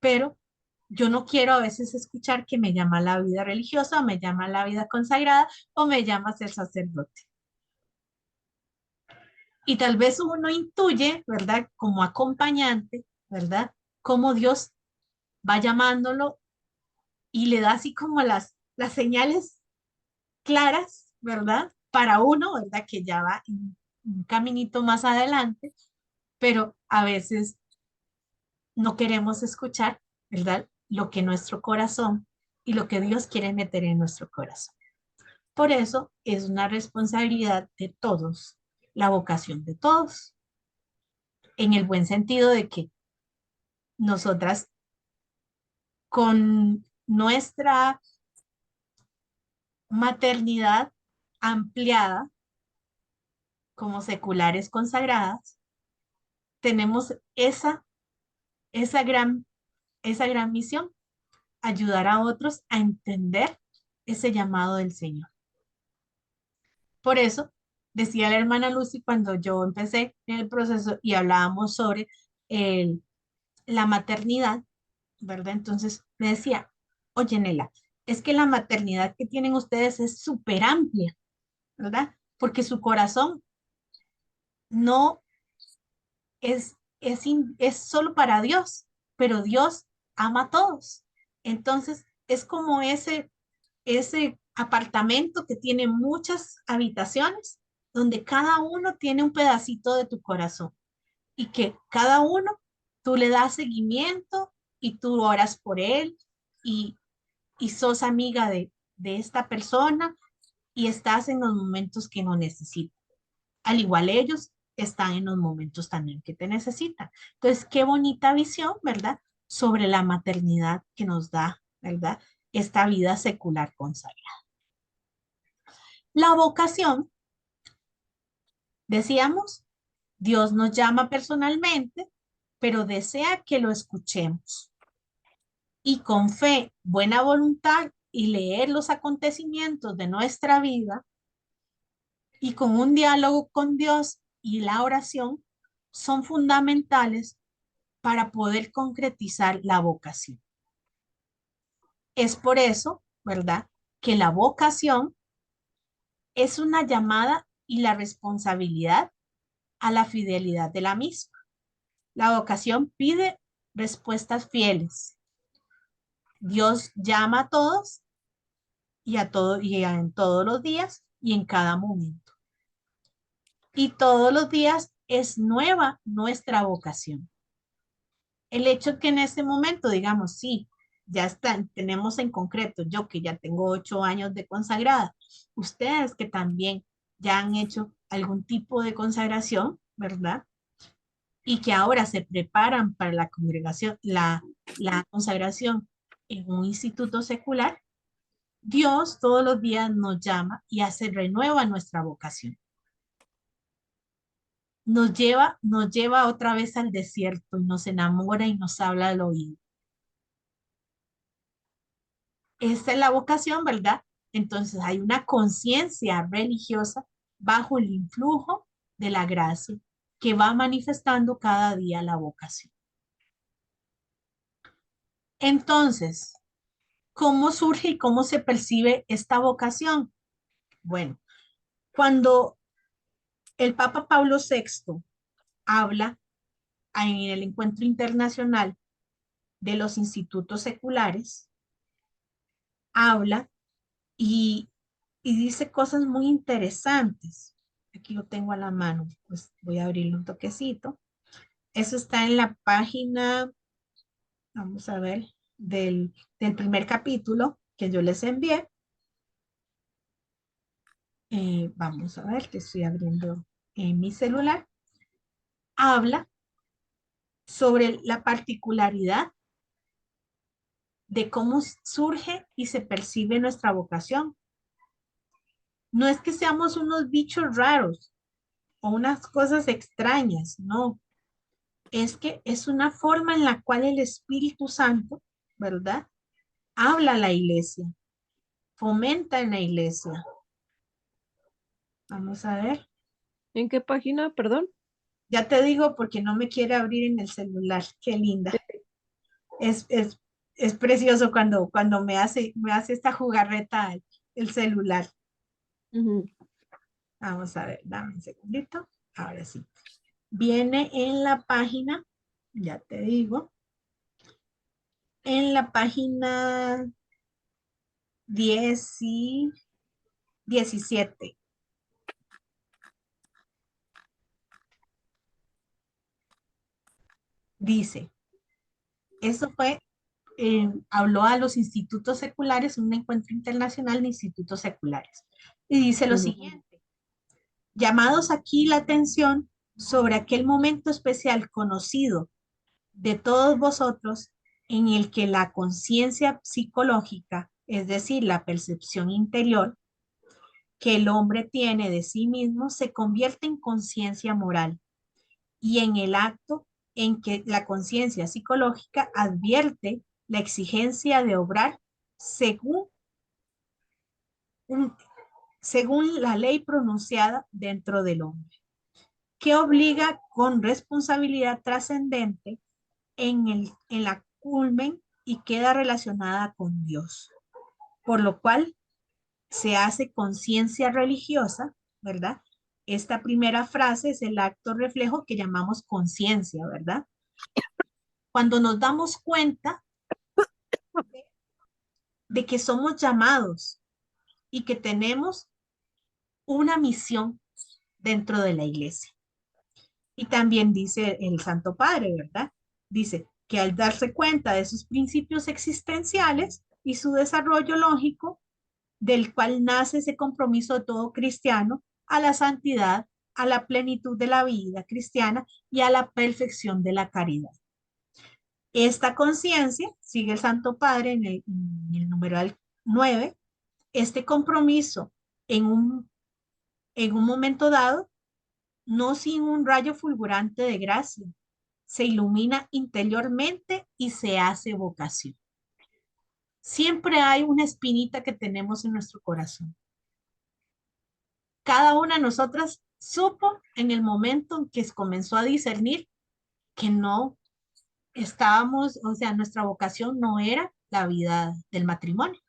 pero yo no quiero a veces escuchar que me llama a la vida religiosa, o me llama a la vida consagrada, o me llama a ser sacerdote. Y tal vez uno intuye, ¿verdad? Como acompañante, ¿verdad? Cómo Dios va llamándolo y le da así como las señales claras, ¿verdad? Para uno, ¿verdad? Que ya va un caminito más adelante, pero a veces no queremos escuchar, ¿verdad? Lo que nuestro corazón y lo que Dios quiere meter en nuestro corazón. Por eso es una responsabilidad de todos, la vocación de todos, en el buen sentido de que nosotras con nuestra maternidad ampliada como seculares consagradas, tenemos esa gran, esa gran misión, ayudar a otros a entender ese llamado del Señor. Por eso, decía la hermana Lucy cuando yo empecé en el proceso y hablábamos sobre el, la maternidad, ¿verdad? Entonces me decía, oye, Nela, es que la maternidad que tienen ustedes es súper amplia, ¿verdad? Porque su corazón no es solo para Dios, pero Dios ama a todos. Entonces, es como ese apartamento que tiene muchas habitaciones, donde cada uno tiene un pedacito de tu corazón y que cada uno tú le das seguimiento y tú oras por él y, y sos amiga de esta persona y estás en los momentos que no necesitas. Al igual ellos están en los momentos también que te necesitan. Entonces, qué bonita visión, ¿verdad? Sobre la maternidad que nos da, ¿verdad? Esta vida secular consagrada. La vocación, decíamos, Dios nos llama personalmente, pero desea que lo escuchemos. Y con fe, buena voluntad y leer los acontecimientos de nuestra vida y con un diálogo con Dios y la oración son fundamentales para poder concretizar la vocación. Es por eso, ¿verdad?, que la vocación es una llamada y la responsabilidad a la fidelidad de la misma. La vocación pide respuestas fieles. Dios llama a todos y a todo y en todos los días y en cada momento. Y todos los días es nueva nuestra vocación. El hecho que en ese momento digamos, sí, ya están, tenemos en concreto, yo que ya tengo 8 años de consagrada, ustedes que también ya han hecho algún tipo de consagración, ¿verdad? Y que ahora se preparan para la congregación, la consagración en un instituto secular, Dios todos los días nos llama y hace renueva nuestra vocación. Nos lleva otra vez al desierto y nos enamora y nos habla al oído. Esta es la vocación, ¿verdad? Entonces hay una conciencia religiosa bajo el influjo de la gracia que va manifestando cada día la vocación. Entonces, ¿cómo surge y cómo se percibe esta vocación? Bueno, cuando el Papa Pablo VI habla en el Encuentro Internacional de los Institutos Seculares, habla y, y dice cosas muy interesantes. Aquí lo tengo a la mano, pues voy a abrirle un toquecito. Eso está en la página, vamos a ver, del primer capítulo que yo les envié. Vamos a ver, que estoy abriendo en mi celular. Habla sobre la particularidad de cómo surge y se percibe nuestra vocación. No es que seamos unos bichos raros o unas cosas extrañas, no. Es que es una forma en la cual el Espíritu Santo, ¿verdad? Habla a la iglesia, fomenta en la iglesia, Vamos a ver. ¿En qué página? Perdón. Ya te digo porque no me quiere abrir en el celular. Qué linda. Es, es, es precioso cuando me hace esta jugarreta el celular. Ujú. Vamos a ver, dame un segundito. Ahora sí. Viene en la página, ya te digo, en la página 10 y 17. Dice, eso fue, habló a los institutos seculares, un encuentro internacional de institutos seculares. Y dice lo Ujú. siguiente, llamados aquí la atención sobre aquel momento especial conocido de todos vosotros en el que la conciencia psicológica, es decir, la percepción interior que el hombre tiene de sí mismo, se convierte en conciencia moral y en el acto en que la conciencia psicológica advierte la exigencia de obrar según, un- según la ley pronunciada dentro del hombre, que obliga con responsabilidad trascendente en la culmen y queda relacionada con Dios, por lo cual se hace conciencia religiosa, ¿verdad? Esta primera frase es el acto reflejo que llamamos conciencia, ¿verdad? Cuando nos damos cuenta de que somos llamados y que tenemos una misión dentro de la iglesia. Y también dice el Santo Padre, ¿verdad? Dice que al darse cuenta de sus principios existenciales y su desarrollo lógico, del cual nace ese compromiso de todo cristiano a la santidad, a la plenitud de la vida cristiana y a la perfección de la caridad. Esta conciencia, sigue el Santo Padre en el numeral 9, este compromiso en en un momento dado, no sin un rayo fulgurante de gracia, se ilumina interiormente y se hace vocación. Siempre hay una espinita que tenemos en nuestro corazón. Cada una de nosotras supo en el momento en que comenzó a discernir que no estábamos, o sea, nuestra vocación no era la vida del matrimonio.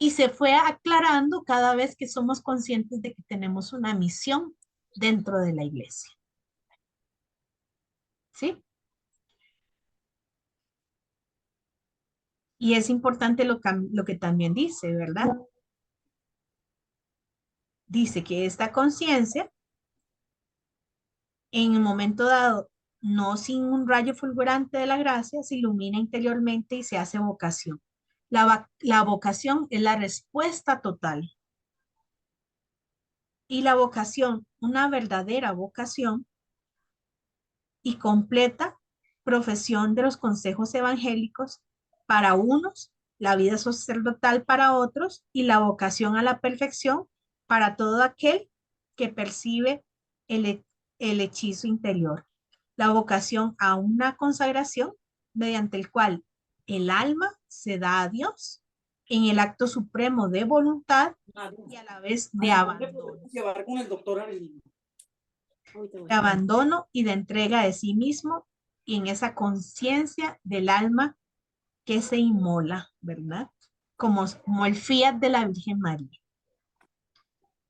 Y se fue aclarando cada vez que somos conscientes de que tenemos una misión dentro de la iglesia. ¿Sí? Y es importante lo que también dice, ¿verdad? Dice que esta conciencia, en el momento dado, no sin un rayo fulgurante de la gracia, se ilumina interiormente y se hace vocación. La vocación es la respuesta total. Y la vocación, una verdadera vocación y completa profesión de los consejos evangélicos para unos, la vida sacerdotal para otros y la vocación a la perfección para todo aquel que percibe el, el hechizo interior. La vocación a una consagración mediante el cual el alma se da a Dios en el acto supremo de voluntad y a la vez de abandono. Llevar con el doctor Avelino. De abandono y de entrega de sí mismo y en esa conciencia del alma que se inmola, ¿verdad? Como el fiat de la Virgen María.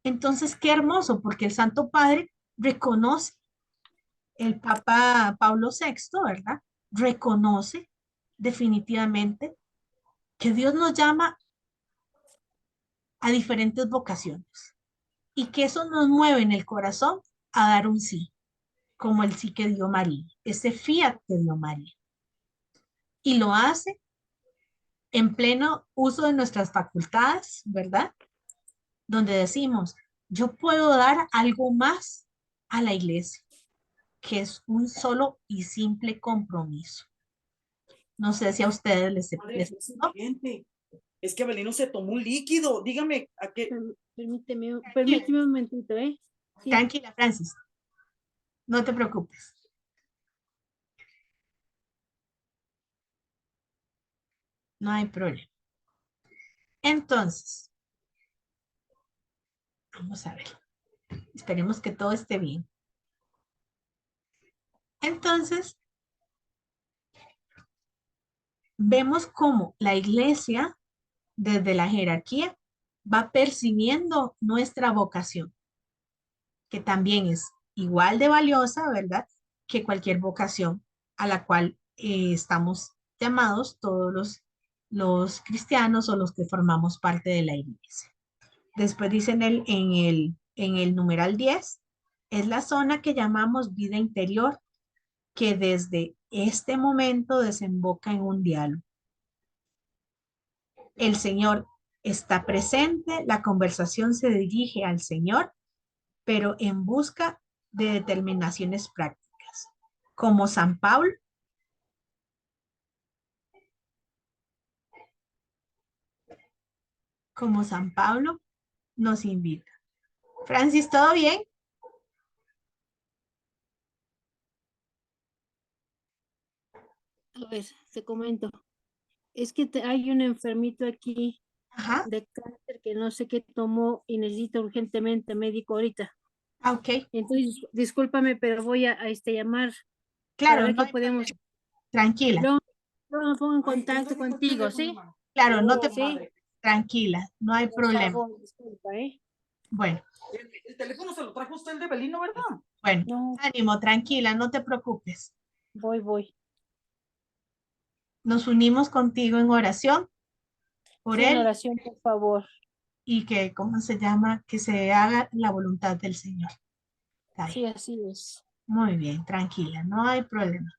Entonces, qué hermoso, porque el Santo Padre reconoce, el Papa Pablo VI, ¿verdad? Reconoce definitivamente que Dios nos llama a diferentes vocaciones y que eso nos mueve en el corazón a dar un sí, como el sí que dio María, ese fiat que dio María. Y lo hace en pleno uso de nuestras facultades, ¿verdad? Donde decimos, yo puedo dar algo más a la iglesia, que es un solo y simple compromiso. No sé si a ustedes Madre, les es ¿no? inteligente. Es que Avelino se tomó un líquido. Dígame, ¿a qué? Tranquila, Permíteme un momentito, ¿eh? Sí. tranquila, Francis, no te preocupes. No hay problema. Entonces, Vamos a ver. Esperemos que todo esté bien. Entonces, vemos cómo la iglesia, desde la jerarquía, va percibiendo nuestra vocación, que también es igual de valiosa, ¿verdad? Que cualquier vocación a la cual estamos llamados todos los cristianos o los que formamos parte de la iglesia. Después dice en el numeral 10, es la zona que llamamos vida interior, que desde este momento desemboca en un diálogo. El Señor está presente, la conversación se dirige al Señor, pero en busca de determinaciones prácticas. Como San Pablo, nos invita. Francis, ¿todo bien? A ver, te comento. Es que hay un enfermito aquí Ajá, de cáncer que no sé qué tomó y necesita urgentemente médico ahorita. ok. Entonces, discúlpame, pero voy a llamar para Claro, ver no qué hay podemos. problema. Tranquila, Luego me pongo en contacto contigo, ¿sí? claro, no te Sí, tranquila, no hay por problema. favor, disculpa, ¿eh? Bueno, El teléfono se lo trajo usted el de Belino, ¿verdad? bueno, No, ánimo, tranquila, no te preocupes. voy. Nos unimos contigo en oración por Sí, en él oración, por favor. y que, ¿cómo se llama? Que se haga la voluntad del Señor. Está bien. Sí, así es. Muy bien, tranquila, no hay problema.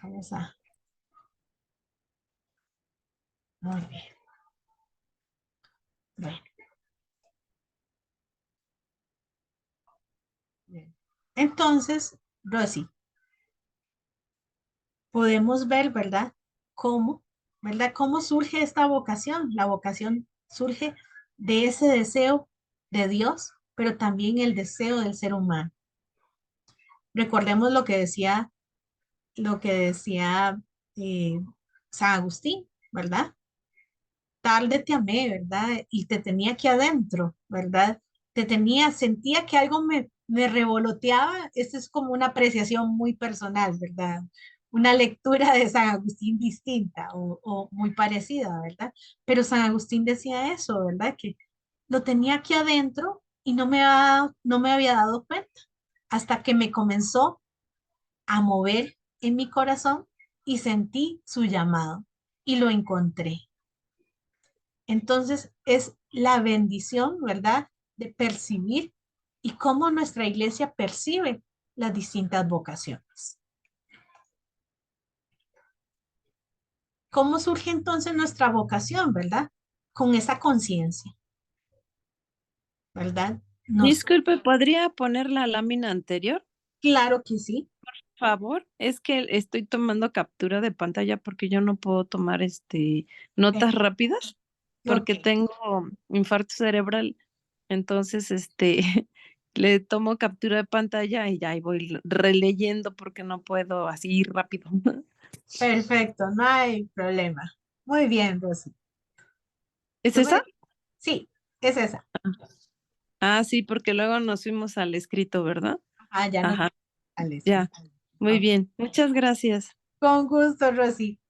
Vamos a. Muy bien. Bueno, bien. Entonces, Rosy, podemos ver, ¿verdad? ¿Verdad? ¿Cómo surge esta vocación? La vocación surge de ese deseo de Dios, pero también el deseo del ser humano. Recordemos lo que decía eh, San Agustín, ¿verdad? Tarde te amé, ¿verdad? Y te tenía aquí adentro, ¿verdad? Sentía que algo me revoloteaba. Esa es como una apreciación muy personal, ¿verdad? Una lectura de San Agustín distinta o muy parecida, ¿verdad? Pero San Agustín decía eso, ¿verdad? Que lo tenía aquí adentro y no me había dado cuenta hasta que me comenzó a mover en mi corazón y sentí su llamado y lo encontré. Entonces es la bendición, ¿verdad? De percibir y cómo nuestra iglesia percibe las distintas vocaciones. ¿Cómo surge entonces nuestra vocación, verdad? Con esa conciencia, ¿verdad? Disculpe, ¿podría poner la lámina anterior? Claro que sí. Por favor, es que estoy tomando captura de pantalla porque yo no puedo tomar notas rápidas Ok, porque tengo infarto cerebral. Entonces, le tomo captura de pantalla y ya ahí voy releyendo porque no puedo así rápido. perfecto, no hay problema. Muy bien, Rosy. ¿Es Yo esa? me- Sí, es esa. Ah, sí, porque luego nos fuimos al escrito, ¿verdad? Ah, ya no. Ajá, Al ya. escrito. Muy Ok. bien. Muchas gracias. Con gusto, Rosy.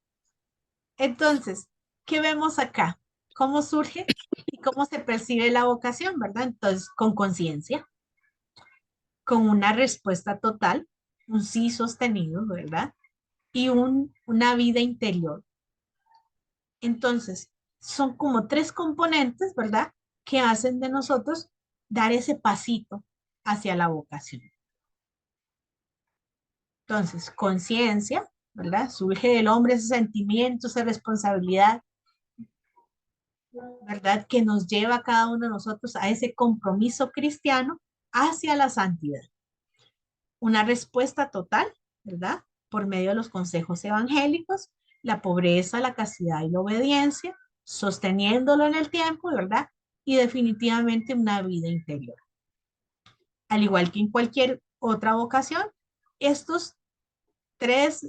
Entonces, ¿qué vemos acá? ¿Cómo surge y cómo se percibe la vocación, verdad? Entonces, con conciencia, con una respuesta total, un sí sostenido, ¿verdad? Y una vida interior. Entonces, son como tres componentes, ¿verdad? Que hacen de nosotros dar ese pasito hacia la vocación. Entonces, conciencia, ¿verdad? Surge del hombre ese sentimiento, esa responsabilidad, ¿verdad? Que nos lleva a cada uno de nosotros a ese compromiso cristiano hacia la santidad. Una respuesta total, ¿verdad? Por medio de los consejos evangélicos, la pobreza, la castidad y la obediencia, sosteniéndolo en el tiempo, ¿verdad? Y definitivamente una vida interior. Al igual que en cualquier otra vocación, estos tres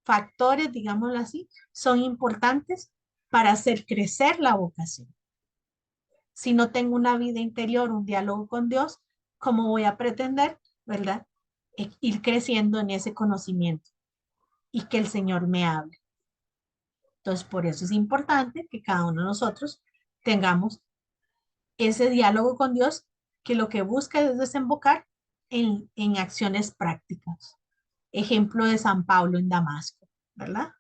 factores, digámoslo así, son importantes para hacer crecer la vocación. Si no tengo una vida interior, un diálogo con Dios, ¿cómo voy a pretender, verdad? Ir creciendo en ese conocimiento y que el Señor me hable. Entonces, por eso es importante que cada uno de nosotros tengamos ese diálogo con Dios que lo que busca es desembocar en acciones prácticas. Ejemplo de San Pablo en Damasco, ¿verdad?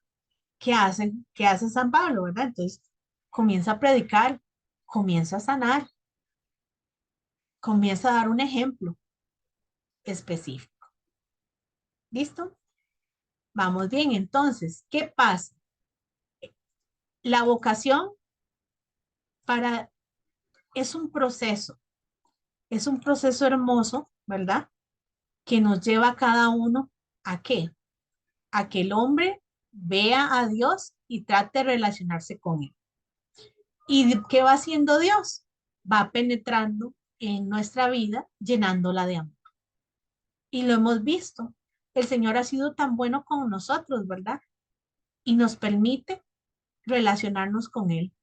¿Qué hace San Pablo, verdad? Entonces, comienza a predicar, comienza a sanar, comienza a dar un ejemplo específico. ¿Listo? Vamos bien, entonces, ¿qué pasa? La vocación para, es un proceso hermoso, ¿verdad? Que nos lleva a cada uno a qué? A que el hombre vea a Dios y trate de relacionarse con él. ¿Y qué va haciendo Dios? Va penetrando en nuestra vida, llenándola de amor. Y lo hemos visto. El Señor ha sido tan bueno con nosotros, ¿verdad? Y nos permite relacionarnos con Él.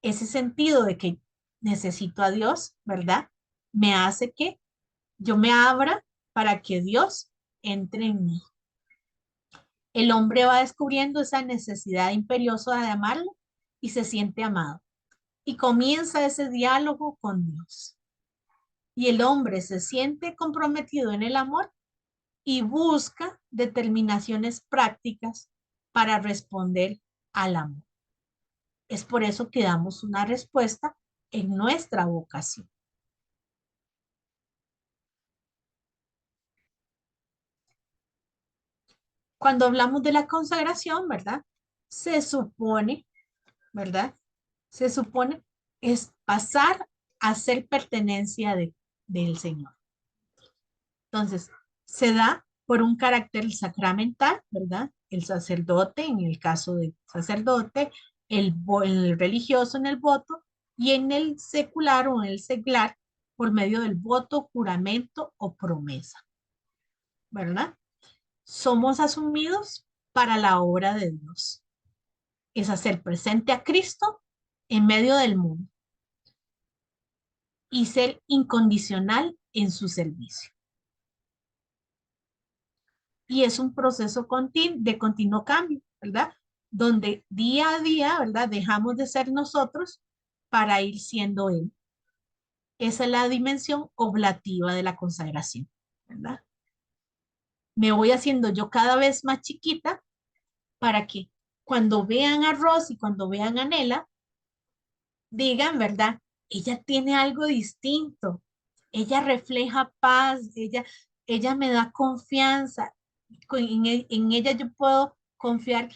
Ese sentido de que necesito a Dios, ¿verdad? Me hace que yo me abra para que Dios entre en mí. El hombre va descubriendo esa necesidad imperiosa de amarlo y se siente amado. Y comienza ese diálogo con Dios. Y el hombre se siente comprometido en el amor y busca determinaciones prácticas para responder al amor. Es por eso que damos una respuesta en nuestra vocación. Cuando hablamos de la consagración, ¿verdad? Se supone, ¿verdad? Se supone es pasar a ser pertenencia del Señor. Entonces, se da por un carácter sacramental, ¿verdad? El sacerdote, en el caso del sacerdote, el religioso en el voto, y en el secular o en el seglar, por medio del voto, juramento o promesa, ¿verdad? Somos asumidos para la obra de Dios. Es hacer presente a Cristo en medio del mundo y ser incondicional en su servicio. Y es un proceso de continuo cambio, ¿verdad? Donde día a día, ¿verdad? Dejamos de ser nosotros para ir siendo Él. Esa es la dimensión oblativa de la consagración, ¿verdad? Me voy haciendo yo cada vez más chiquita para que cuando vean a Rosy, cuando vean a Nela, digan, ¿verdad? Ella tiene algo distinto. Ella refleja paz, ella me da confianza. En ella yo puedo confiar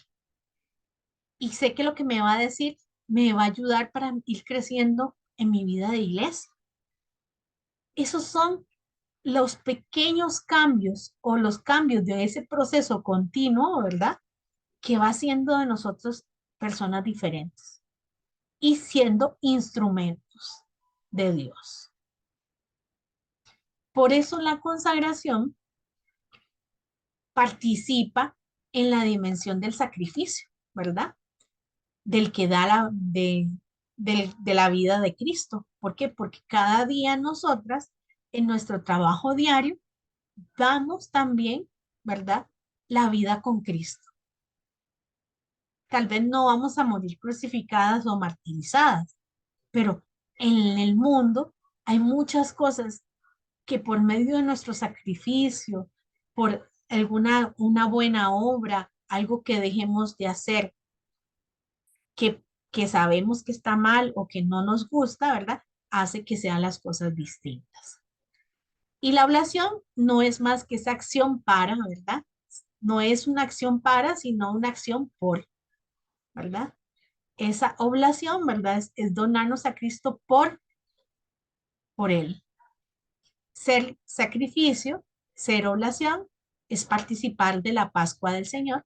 y sé que lo que me va a decir me va a ayudar para ir creciendo en mi vida de iglesia. Esos son los pequeños cambios o los cambios de ese proceso continuo, ¿verdad? Que va haciendo de nosotros personas diferentes y siendo instrumentos de Dios. Por eso la consagración participa en la dimensión del sacrificio, ¿verdad? Del que da de la vida de Cristo. ¿Por qué? Porque cada día nosotras, en nuestro trabajo diario, damos también, ¿verdad? La vida con Cristo. Tal vez no vamos a morir crucificadas o martirizadas, pero en el mundo hay muchas cosas que por medio de nuestro sacrificio, por una buena obra, algo que dejemos de hacer, que, que sabemos que está mal o que no nos gusta, ¿verdad? Hace que sean las cosas distintas. Y la oblación no es más que esa acción para, ¿verdad? No es una acción para, sino una acción por, ¿verdad? Esa oblación, ¿verdad? Es donarnos a Cristo por Él. Ser sacrificio, ser oblación, es participar de la Pascua del Señor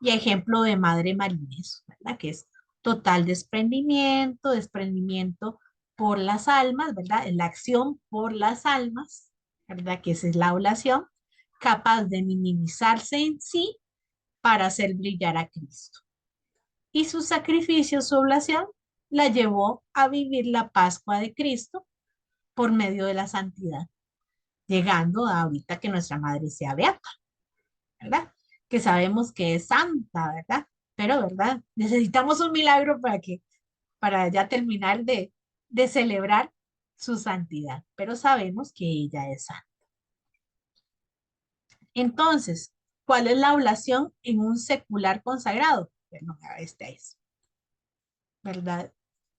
y ejemplo de Madre María, ¿verdad? Que es total desprendimiento por las almas, ¿verdad? La acción por las almas, ¿verdad? Que esa es la oblación, capaz de minimizarse en sí para hacer brillar a Cristo. y su sacrificio, su oblación, la llevó a vivir la Pascua de Cristo por medio de la santidad, llegando a ahorita que nuestra madre sea beata, ¿verdad? Que sabemos que es santa, ¿verdad? Pero, ¿verdad? Necesitamos un milagro para ya terminar de celebrar su santidad, pero sabemos que ella es santa. Entonces, ¿cuál es la oblación en un secular consagrado? Bueno, este es, ¿verdad?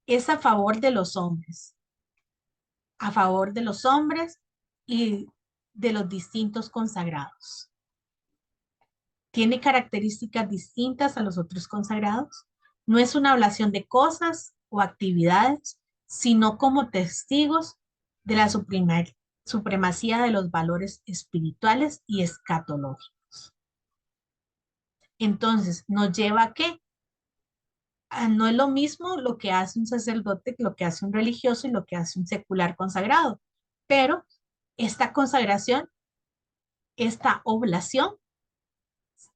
Es a favor de los hombres y de los distintos consagrados. Tiene características distintas a los otros consagrados. No es una oblación de cosas o actividades, sino como testigos de la supremacía de los valores espirituales y escatológicos. Entonces, ¿nos lleva a qué? No es lo mismo lo que hace un sacerdote, lo que hace un religioso y lo que hace un secular consagrado, pero esta consagración, esta oblación,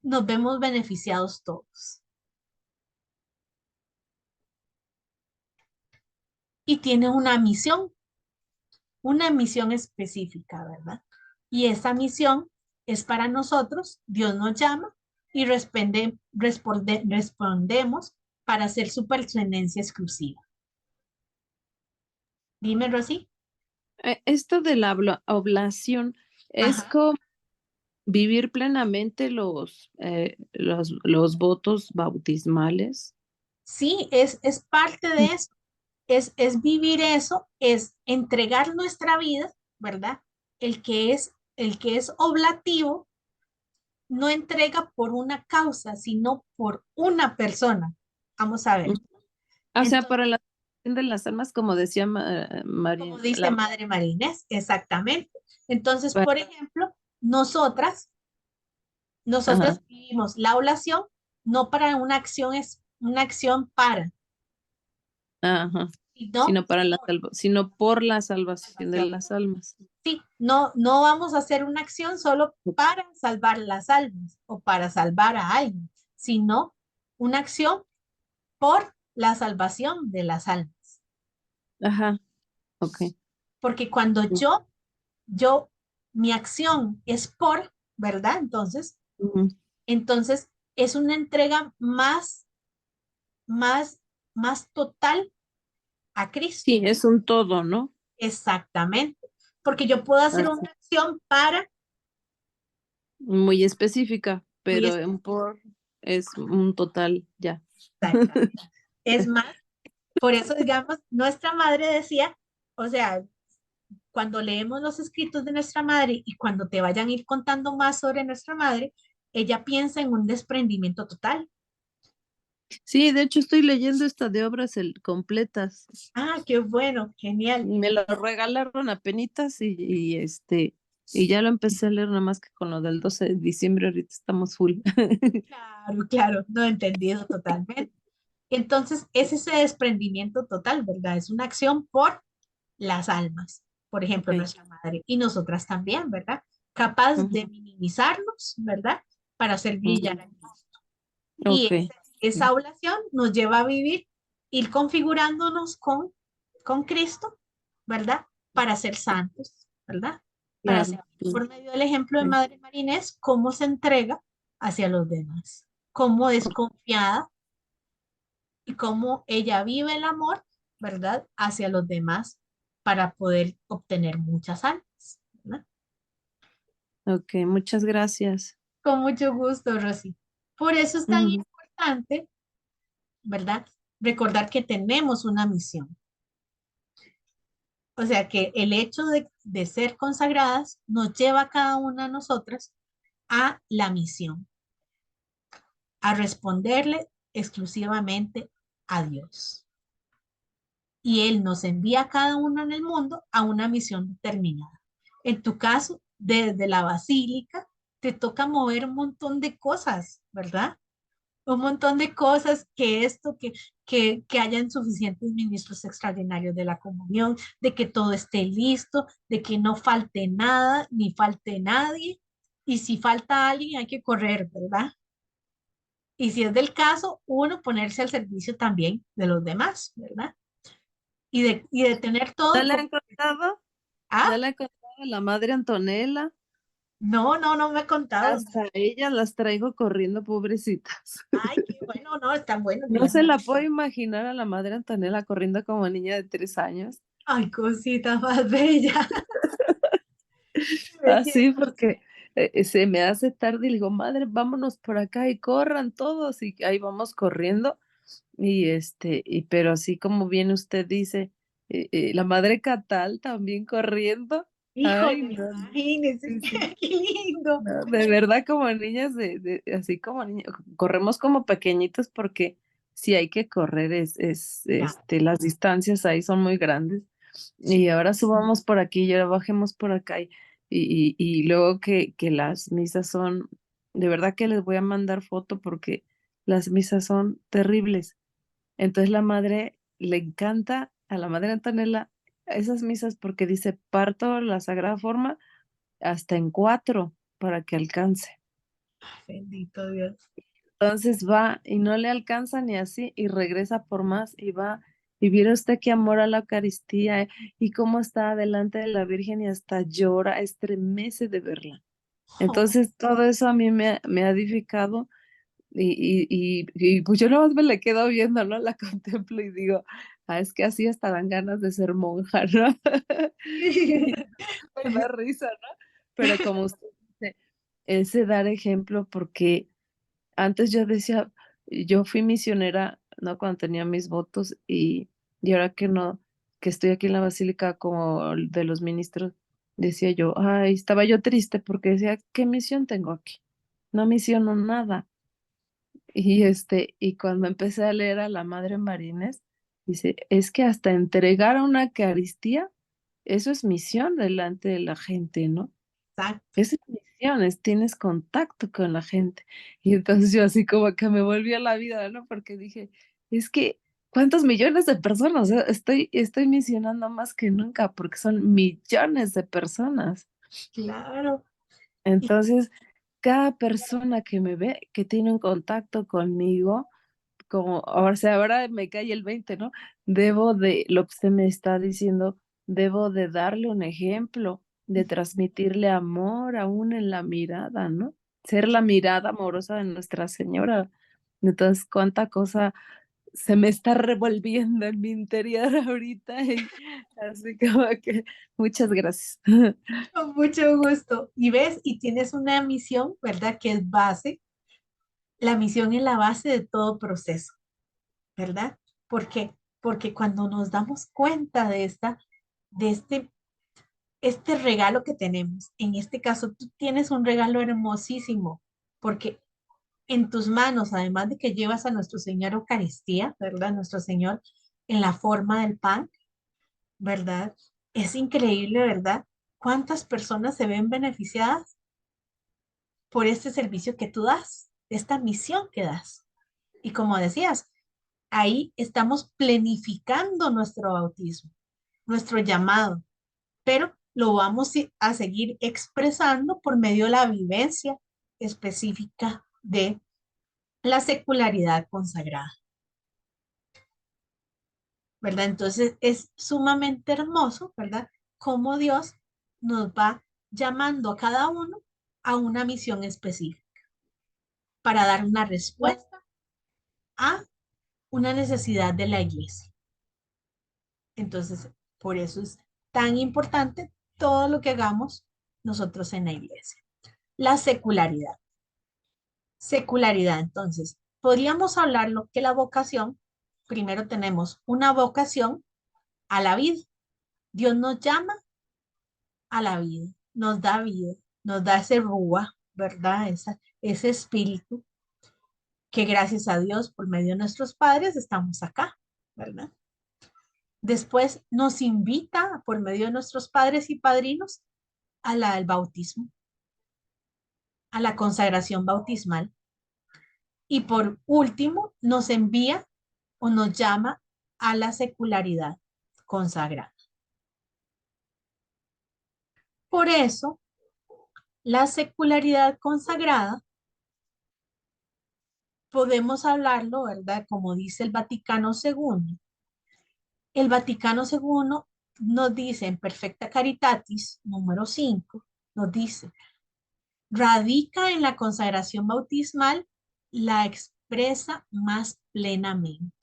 nos vemos beneficiados todos. Y tiene una misión específica, ¿verdad? Y esa misión es para nosotros, Dios nos llama y respondemos para hacer su pertenencia exclusiva. Dime, Rosy. Esto de la oblación es Ajá. como vivir plenamente los votos bautismales. Sí, es parte de eso, es vivir eso, es entregar nuestra vida, ¿verdad? El que es oblativo no entrega por una causa, sino por una persona. Vamos a ver. O sea, Entonces, para la salvación de las almas, como decía como María, dice Madre Marínez, exactamente. Entonces, pa- por ejemplo, ajá, nosotras vivimos la oblación no para una acción, es una acción para, ajá, sino por sino por la salvación de salvación. las almas. Sí, no vamos a hacer una acción solo para salvar las almas o para salvar a alguien, sino una acción por la salvación de las almas. Ajá, ok. Porque cuando yo, mi acción es por, ¿verdad? Ujú. Entonces es una entrega más, más total a Sí, Cristo. es un todo, ¿no? Exactamente. Porque yo puedo hacer Así, una acción para, muy específica, muy pero en por es un total ya. exactamente. Es más, por eso, digamos, nuestra madre decía, o sea, cuando leemos los escritos de nuestra madre y cuando te vayan a ir contando más sobre nuestra madre, ella piensa en un desprendimiento total. Sí, de hecho estoy leyendo esta de obras completas. Ah, qué bueno, genial. Me lo regalaron apenitas y ya lo empecé a leer nada más que con lo del 12 de diciembre, ahorita estamos full. Claro, claro, no he entendido totalmente. Entonces, es ese desprendimiento total, ¿verdad? Es una acción por las almas, por ejemplo, Ok. nuestra madre y nosotras también, ¿verdad? Capaz de Ujú, minimizarnos, ¿verdad? Para hacer brillar ujú. a Cristo. Y Ok. esa oblación nos lleva a vivir, ir configurándonos con Cristo, ¿verdad? Para ser santos, ¿verdad? Para Claro. ser, Sí, por medio del ejemplo de sí. Madre Marinés, cómo se entrega hacia los demás, cómo es confiada y cómo ella vive el amor, ¿verdad? Hacia los demás para poder obtener muchas almas, ¿verdad? Ok, muchas gracias. Con mucho gusto, Rosy. Por eso es tan Ujú. importante, ¿verdad? Recordar que tenemos una misión. O sea que el hecho de ser consagradas nos lleva a cada una de nosotras a la misión, a responderle exclusivamente a Dios. Y Él nos envía a cada uno en el mundo a una misión determinada. En tu caso, desde la basílica, te toca mover un montón de cosas, ¿verdad? Un montón de cosas, que esto, que hayan suficientes ministros extraordinarios de la comunión, de que todo esté listo, de que no falte nada, ni falte nadie. Y si falta alguien, hay que correr, ¿verdad? Y si es del caso, uno ponerse al servicio también de los demás, ¿verdad? Y de tener ¿No todo le como, han contado? ¿No ah, le han contado a la madre Antonella? no, no, no me he contado. Hasta ellas las traigo corriendo, pobrecitas. Ay, qué bueno, no, están buenos, No digamos. se la puedo imaginar a la madre Antonella corriendo como niña de 3 años. Ay, cosita más bella. Qué Así belleza. porque se me hace tarde y le digo, madre, vámonos por acá y corran todos y ahí vamos corriendo y pero así como bien usted dice, la madre Catal también corriendo. Ay, Híjole, no, no, imagínense, sí, sí. qué lindo. No, de verdad como niñas así como niños, corremos como pequeñitos porque si hay que correr Claro, las distancias ahí son muy grandes. Y sí. ahora subamos por aquí y ahora bajemos por acá y luego que las misas son, de verdad que les voy a mandar foto porque las misas son terribles. Entonces la madre le encanta a la madre Antonella esas misas porque dice parto la Sagrada Forma hasta en 4 para que alcance. Bendito Dios. Entonces va y no le alcanza ni así y regresa por más y va. Y viera usted qué amor a la Eucaristía, y cómo está delante de la Virgen y hasta llora, estremece de verla. Oh, Entonces todo eso a mí me ha edificado y pues yo nada más me le quedo viendo, ¿no? La contemplo y digo, es que así hasta dan ganas de ser monja, ¿no? Y me da risa, ¿no? Pero como usted dice, ese dar ejemplo porque antes yo decía, yo fui misionera, ¿no? Cuando tenía mis votos y ahora que no, que estoy aquí en la basílica como de los ministros, decía yo, ay, estaba yo triste porque decía, ¿qué misión tengo aquí? No misiono nada. Y cuando empecé a leer a la Madre Marines, dice, es que hasta entregar una Eucaristía, eso es misión delante de la gente, ¿no? exacto, Es misiones, tienes contacto con la gente. Y entonces yo así como que me volví a la vida, ¿no? Porque dije, es que, ¿cuántos millones de personas? O sea, estoy misionando más que nunca porque son millones de personas. claro. Y Entonces, cada persona que me ve, que tiene un contacto conmigo, como, o sea, ahora me cae el 20, ¿no? Lo que usted me está diciendo, debo de darle un ejemplo, de transmitirle amor aún en la mirada, ¿no? Ser la mirada amorosa de Nuestra Señora. Entonces, cuánta cosa se me está revolviendo en mi interior ahorita y así como que muchas gracias. con mucho gusto. Y ves, y tienes una misión, ¿verdad? Que es base. La misión es la base de todo proceso, ¿verdad? ¿Por qué? Porque cuando nos damos cuenta de este regalo que tenemos, en este caso tú tienes un regalo hermosísimo, porque en tus manos, además de que llevas a nuestro Señor Eucaristía, ¿verdad? Nuestro Señor en la forma del pan, ¿verdad? Es increíble, ¿verdad? ¿Cuántas personas se ven beneficiadas por este servicio que tú das, esta misión que das? Y como decías, ahí estamos planificando nuestro bautismo, nuestro llamado, pero lo vamos a seguir expresando por medio de la vivencia específica de la secularidad consagrada, ¿verdad? Entonces es sumamente hermoso, ¿verdad? Cómo Dios nos va llamando a cada uno a una misión específica para dar una respuesta a una necesidad de la iglesia. Entonces, por eso es tan importante todo lo que hagamos nosotros en la iglesia. La secularidad. Secularidad, entonces, podríamos hablarlo que la vocación, primero tenemos una vocación a la vida. Dios nos llama a la vida, nos da ese rúa, ¿verdad? Ese espíritu que gracias a Dios por medio de nuestros padres estamos acá, ¿verdad? Después nos invita por medio de nuestros padres y padrinos a la del bautismo, a la consagración bautismal. Y por último, nos envía o nos llama a la secularidad consagrada. Por eso, la secularidad consagrada podemos hablarlo, ¿verdad? Como dice el Vaticano II. El Vaticano II nos dice en Perfecta Caritatis, número 5, nos dice, radica en la consagración bautismal, la expresa más plenamente.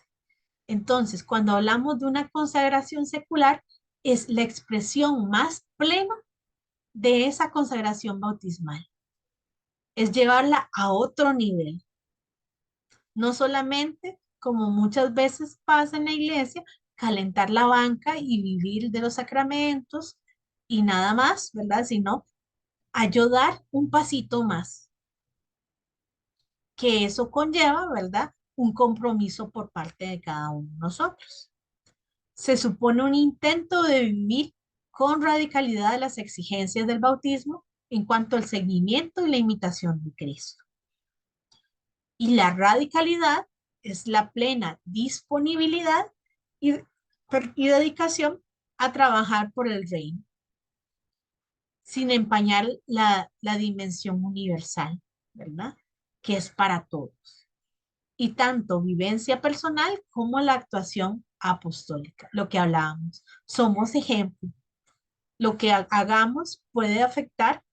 Entonces, cuando hablamos de una consagración secular, es la expresión más plena de esa consagración bautismal. Es llevarla a otro nivel. No solamente, como muchas veces pasa en la iglesia, calentar la banca y vivir de los sacramentos y nada más, ¿verdad? Sino ayudar un pasito más, que eso conlleva, ¿verdad? Un compromiso por parte de cada uno de nosotros. Se supone un intento de vivir con radicalidad las exigencias del bautismo en cuanto al seguimiento y la imitación de Cristo. Y la radicalidad es la plena disponibilidad y, y dedicación a trabajar por el reino, sin empañar la dimensión universal, ¿verdad? Que es para todos. Y tanto vivencia personal como la actuación apostólica, lo que hablábamos. Somos ejemplo. Lo que hagamos puede afectar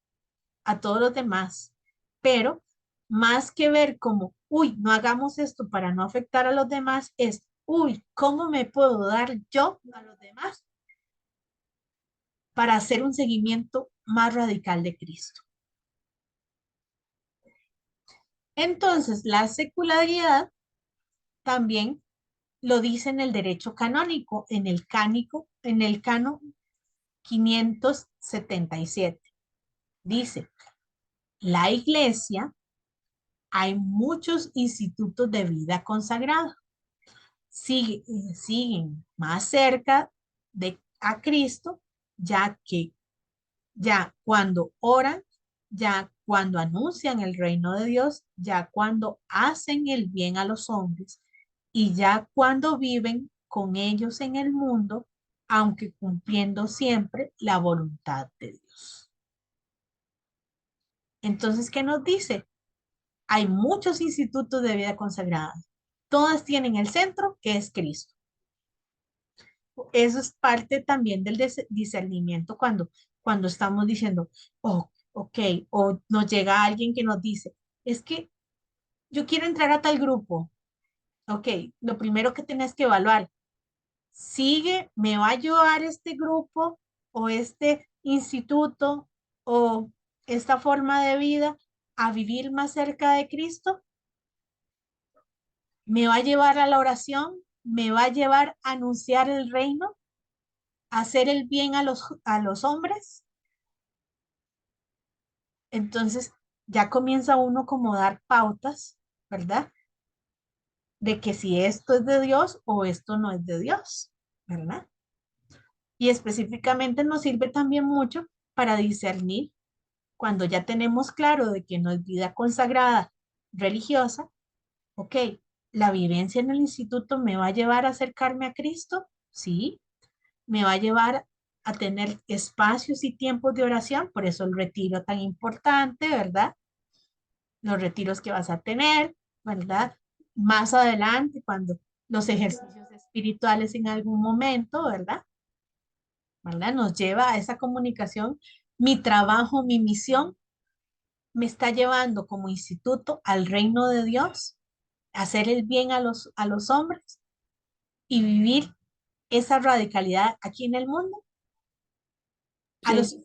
a todos los demás, pero más que ver como, uy, no hagamos esto para no afectar a los demás, es, uy, ¿cómo me puedo dar yo a los demás para hacer un seguimiento más radical de Cristo? Entonces, la secularidad también lo dice en el derecho canónico, en el canon 577. Dice, la iglesia, hay muchos institutos de vida consagrada. Siguen más cerca a Cristo, ya que ya cuando oran, ya cuando anuncian el reino de Dios, ya cuando hacen el bien a los hombres y ya cuando viven con ellos en el mundo, aunque cumpliendo siempre la voluntad de Dios. Entonces, ¿qué nos dice? Hay muchos institutos de vida consagrada. Todas tienen el centro, que es Cristo. Eso es parte también del discernimiento cuando estamos diciendo, oh, ok, o nos llega alguien que nos dice, es que yo quiero entrar a tal grupo. Ok, lo primero que tienes que evaluar, ¿me va a ayudar este grupo o este instituto o esta forma de vida a vivir más cerca de Cristo? ¿Me va a llevar a la oración? ¿Me va a llevar a anunciar el reino? ¿A hacer el bien a los hombres? Entonces ya comienza uno como a dar pautas, ¿verdad? De que si esto es de Dios o esto no es de Dios, ¿verdad? Y específicamente nos sirve también mucho para discernir cuando ya tenemos claro de que no es vida consagrada religiosa, ok, la vivencia en el instituto me va a llevar a acercarme a Cristo, sí, me va a llevar a tener espacios y tiempos de oración, por eso el retiro tan importante, ¿verdad? Los retiros que vas a tener, ¿verdad? Más adelante, cuando los ejercicios espirituales en algún momento, ¿verdad? ¿Verdad? Nos lleva a esa comunicación. Mi trabajo, mi misión me está llevando como instituto al reino de Dios, a hacer el bien a los hombres y vivir esa radicalidad aquí en el mundo. A Sí, los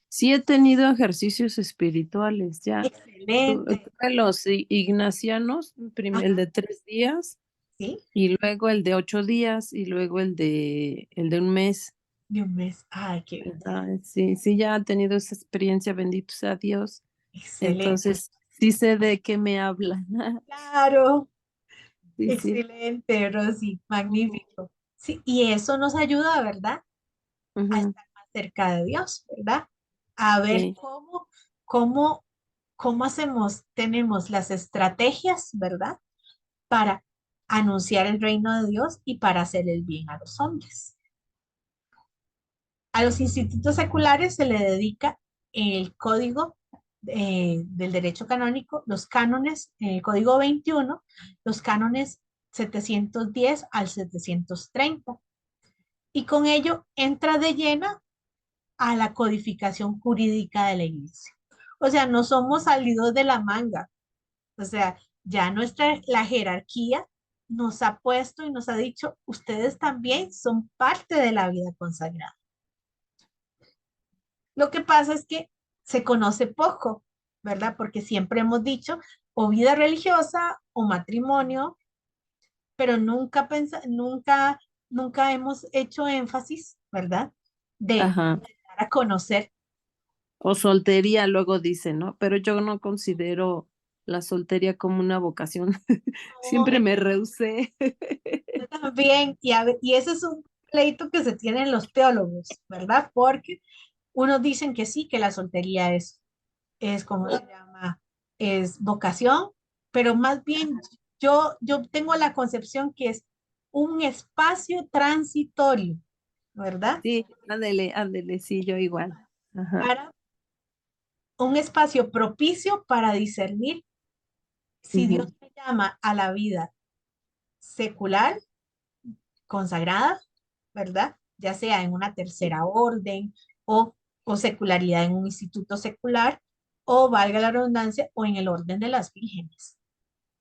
sí he tenido ejercicios espirituales ya. excelente. Tuve los ignacianos, el Ajá, de 3 días, sí, y luego el de 8 días, y luego el de un mes. de un mes. Ay, qué bendición. Ay, sí, sí, ya he tenido esa experiencia, bendito sea Dios. Excelente. Entonces, sí sé de qué me hablan. Claro, Sí, sí. excelente, Rosy, Ujú, magnífico. Sí, y eso nos ayuda, ¿verdad? A ujú, estar más cerca de Dios, ¿verdad? A ver sí, cómo, cómo hacemos, tenemos las estrategias, ¿verdad? Para anunciar el reino de Dios y para hacer el bien a los hombres. A los institutos seculares se le dedica el código del derecho canónico, los cánones, Código 21, los cánones 710 al 730. Y con ello entra de lleno a la codificación jurídica de la iglesia. O sea, no somos salidos de la manga. O sea, ya la jerarquía nos ha puesto y nos ha dicho, ustedes también son parte de la vida consagrada. Lo que pasa es que se conoce poco, ¿verdad? Porque siempre hemos dicho o vida religiosa o matrimonio, pero nunca hemos hecho énfasis, ¿verdad? De Ajá. dar a conocer. O soltería, luego dicen, ¿no? Pero yo no considero la soltería como una vocación. No, Siempre me rehusé. yo también, y ese es un pleito que se tiene en los teólogos, ¿verdad? Porque unos dicen que sí, que la soltería es como se llama, es vocación, pero más bien yo tengo la concepción que es un espacio transitorio, ¿verdad? Sí, ándele, ándele, sí, yo igual. Ajá. Para un espacio propicio para discernir si Dios Ujú, me llama a la vida secular, consagrada, ¿verdad? Ya sea en una tercera orden o secularidad en un instituto secular, o valga la redundancia, o en el orden de las vírgenes.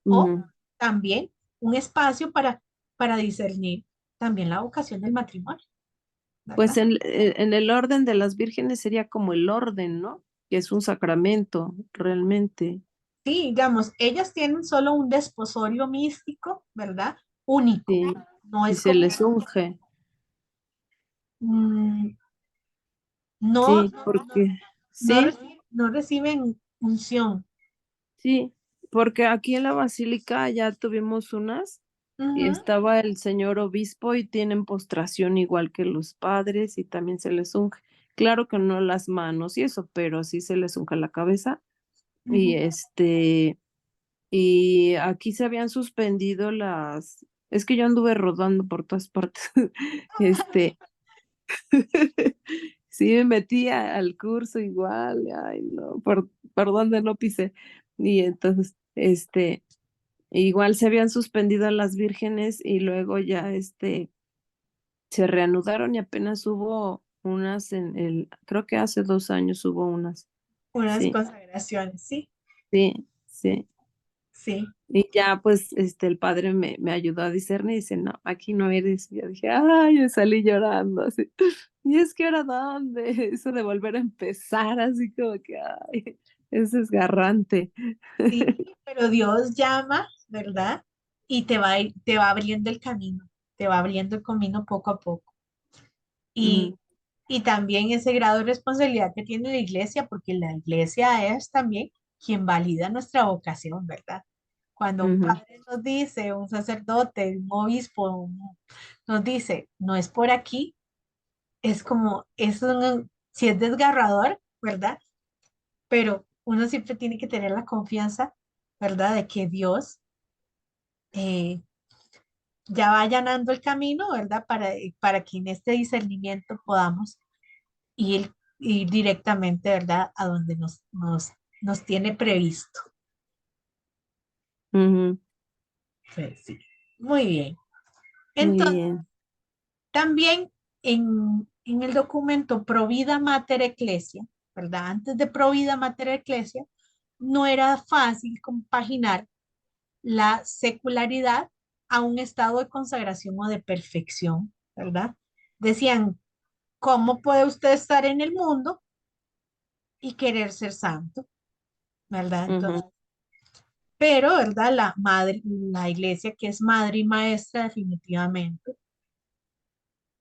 O ujú. también un espacio para discernir también la vocación del matrimonio, Pues ¿verdad? en el orden de las vírgenes sería como el orden, ¿no? Que es un sacramento, realmente. Sí, digamos, ellas tienen solo un desposorio místico, ¿verdad? Único. Sí, No y es se como, les unge. mm, no, Sí, porque, no, sí, no reciben unción. sí, porque aquí en la basílica ya tuvimos unas y Ujú, estaba el señor obispo y tienen postración igual que los padres y también se les unge. Claro que no las manos y eso, pero sí se les unge la cabeza. Y ujú. y aquí se habían suspendido es que yo anduve rodando por todas partes. Este, sí me metí al curso igual, ay no, por donde no pisé. Y entonces, igual se habían suspendido a las vírgenes y luego ya, se reanudaron y apenas hubo unas creo que hace 2 años hubo unas. Unas Sí, consagraciones, sí, sí, sí. sí, Y ya, pues, el padre me ayudó a discernir y dice, no, aquí no eres. Y yo dije, ay, yo salí llorando, así. Y es que ahora dónde, eso de volver a empezar, así como que, ay, es desgarrante. sí, pero Dios llama, ¿verdad? Y te va abriendo el camino, te va abriendo el camino poco a poco. Ujú, Y también ese grado de responsabilidad que tiene la iglesia, porque la iglesia es también quien valida nuestra vocación, ¿verdad? Cuando un ujú, padre nos dice, un sacerdote, un obispo, nos dice, no es por aquí, es como, si es desgarrador, ¿verdad? Pero uno siempre tiene que tener la confianza, ¿verdad? De que Dios eh, ya va allanando el camino, ¿verdad? Para que en este discernimiento podamos ir, ir directamente, ¿verdad? A donde nos tiene previsto. ujú. Sí, sí. Muy bien. Muy Entonces, bien. también en el documento Provida Mater Ecclesia, ¿verdad? Antes de Provida Mater Ecclesia, no era fácil compaginar la secularidad a un estado de consagración o de perfección, ¿verdad? Decían, ¿cómo puede usted estar en el mundo y querer ser santo? ¿Verdad? Entonces, Ujú, pero, ¿verdad? La iglesia que es madre y maestra definitivamente,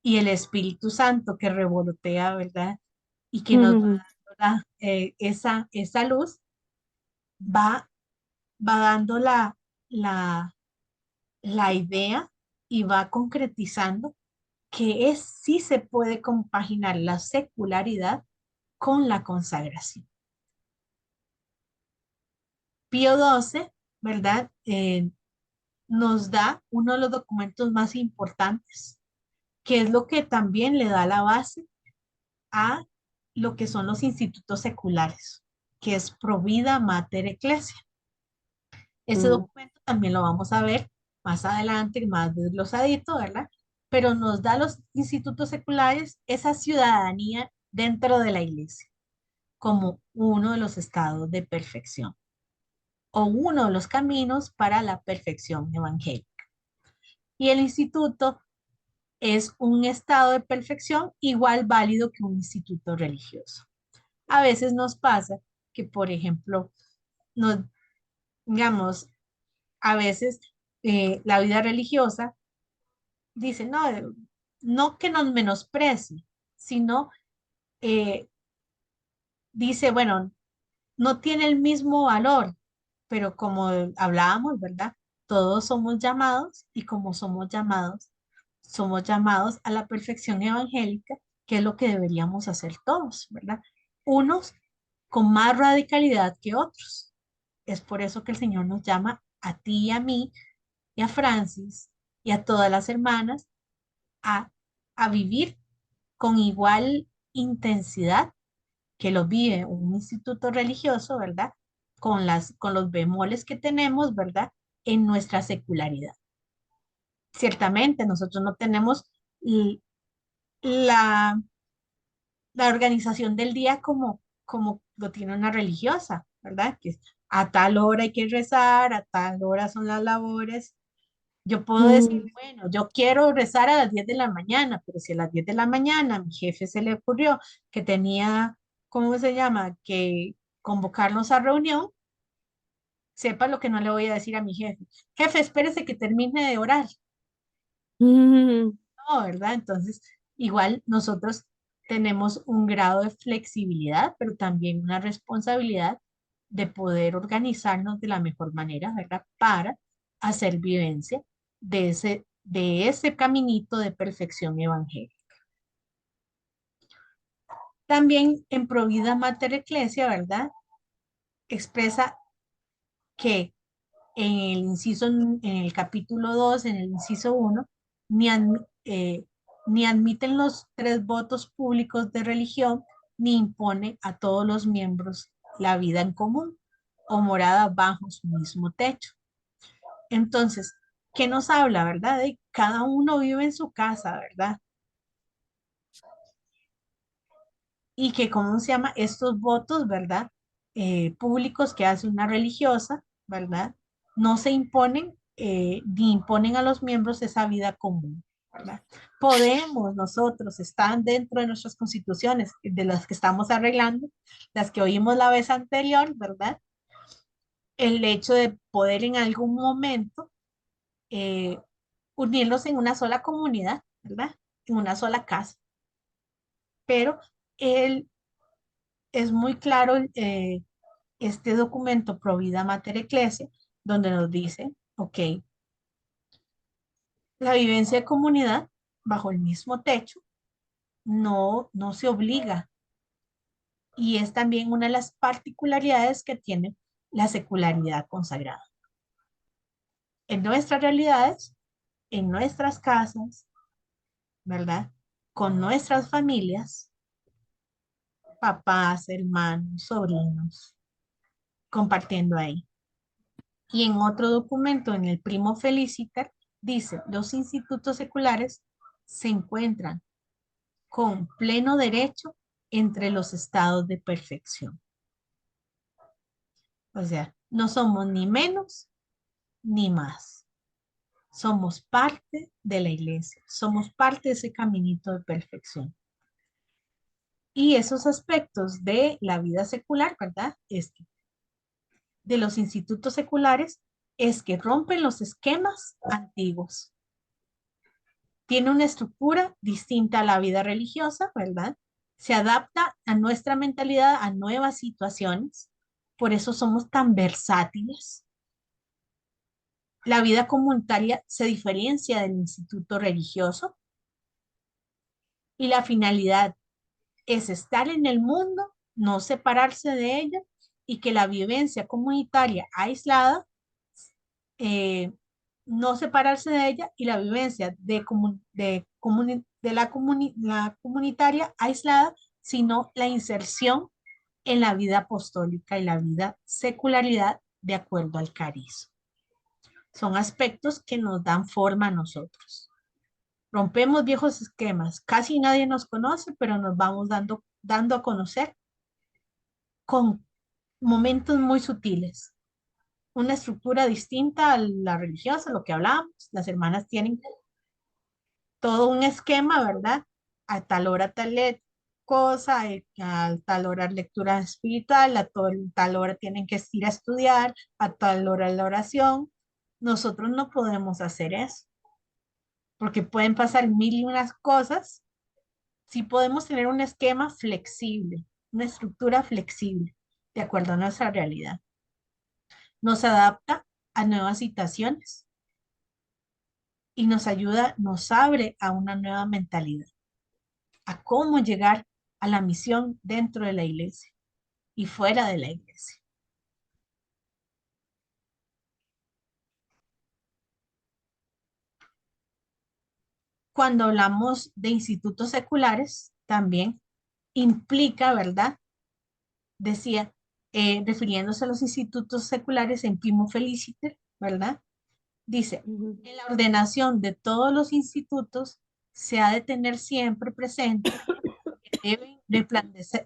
y el Espíritu Santo que revolotea, ¿verdad? Y que nos ujú, va dando esa luz, va, va dando la, la idea y va concretizando que sí se puede compaginar la secularidad con la consagración. Pío XII, ¿verdad? Nos da uno de los documentos más importantes, que es lo que también le da la base a lo que son los institutos seculares. que es Provida Mater Ecclesia. Ese Mm, documento también lo vamos a ver más adelante, más desglosadito, ¿verdad? Pero nos da a los institutos seculares esa ciudadanía dentro de la iglesia como uno de los estados de perfección o uno de los caminos para la perfección evangélica. Y el instituto es un estado de perfección igual válido que un instituto religioso. A veces nos pasa que, por ejemplo, nos, digamos, a veces la vida religiosa dice, no, no que nos menosprecie, sino eh, dice, bueno, no tiene el mismo valor, pero como hablábamos, ¿verdad? Todos somos llamados y como somos llamados a la perfección evangélica, que es lo que deberíamos hacer todos, ¿verdad? Unos con más radicalidad que otros. Es por eso que el Señor nos llama a ti y a mí y a Francis y a todas las hermanas a, a vivir con igual intensidad que lo vive un instituto religioso, ¿verdad? Con los bemoles que tenemos, ¿verdad? En nuestra secularidad. Ciertamente, nosotros no tenemos l- la, la organización del día como lo tiene una religiosa, ¿verdad? Que a tal hora hay que rezar, a tal hora son las labores. Yo puedo decir, mm, bueno, yo quiero rezar a las 10 de la mañana, pero si a las 10 de la mañana a mi jefe se le ocurrió que tenía, ¿cómo se llama? Que convocarnos a reunión, sepa lo que no le voy a decir a mi jefe. Jefe, espérese que termine de orar. mm, No, ¿verdad? Entonces, igual nosotros tenemos un grado de flexibilidad, pero también una responsabilidad de poder organizarnos de la mejor manera, ¿verdad? Para hacer vivencia de ese caminito de perfección evangélica. También en Provida Mater Ecclesia, ¿verdad? Expresa que en el inciso, en el capítulo 2 en el inciso 1 ni, ni admiten los tres votos públicos de religión, ni impone a todos los miembros la vida en común o morada bajo su mismo techo. Entonces, ¿qué nos habla, verdad? De cada uno vive en su casa, ¿verdad? Y que, ¿cómo se llama? Estos votos, ¿verdad? Públicos que hace una religiosa, ¿verdad? No se imponen ni imponen a los miembros esa vida común, ¿verdad? Podemos nosotros, están dentro de nuestras constituciones, de las que estamos arreglando, las que oímos la vez anterior, ¿verdad? El hecho de poder en algún momento eh, unirnos en una sola comunidad, ¿verdad? En una sola casa. Pero el, es muy claro este documento Provida Mater Ecclesia, donde nos dice, ok, la vivencia de comunidad bajo el mismo techo no se obliga y es también una de las particularidades que tiene la secularidad consagrada. En nuestras realidades, en nuestras casas, ¿verdad? Con nuestras familias, papás, hermanos, sobrinos, compartiendo ahí. Y en otro documento, en el Primo Felicitar, dice, los institutos seculares se encuentran con pleno derecho entre los estados de perfección. O sea, no somos ni menos ni más. Somos parte de la iglesia, somos parte de ese caminito de perfección. Y esos aspectos de la vida secular, ¿verdad? De los institutos seculares, es que rompen los esquemas antiguos. Tiene una estructura distinta a la vida religiosa, ¿verdad? Se adapta a nuestra mentalidad, a nuevas situaciones. Por eso somos tan versátiles. La vida comunitaria se diferencia del instituto religioso y la finalidad es estar en el mundo, no separarse de ella y que la vivencia comunitaria aislada eh, no separarse de ella y la vivencia de la comunitaria aislada, sino la inserción en la vida apostólica y la vida secularidad de acuerdo al cariz. Son aspectos que nos dan forma a nosotros. Rompemos viejos esquemas. Casi nadie nos conoce, pero nos vamos dando a conocer con momentos muy sutiles. Una estructura distinta a la religiosa, lo que hablábamos. Las hermanas tienen todo un esquema, ¿verdad? A tal hora cosa, a tal hora lectura espiritual, tal hora tienen que ir a estudiar, a tal hora la oración. Nosotros no podemos hacer eso, porque pueden pasar mil y unas cosas. Sí podemos tener un esquema flexible, una estructura flexible, de acuerdo a nuestra realidad. Nos adapta a nuevas situaciones y nos ayuda, nos abre a una nueva mentalidad, a cómo llegar a la misión dentro de la iglesia y fuera de la iglesia. Cuando hablamos de institutos seculares, también implica, ¿verdad? Decía, refiriéndose a los institutos seculares en Primo Feliciter, ¿verdad? Dice, Ujú. en la ordenación de todos los institutos se ha de tener siempre presente que deben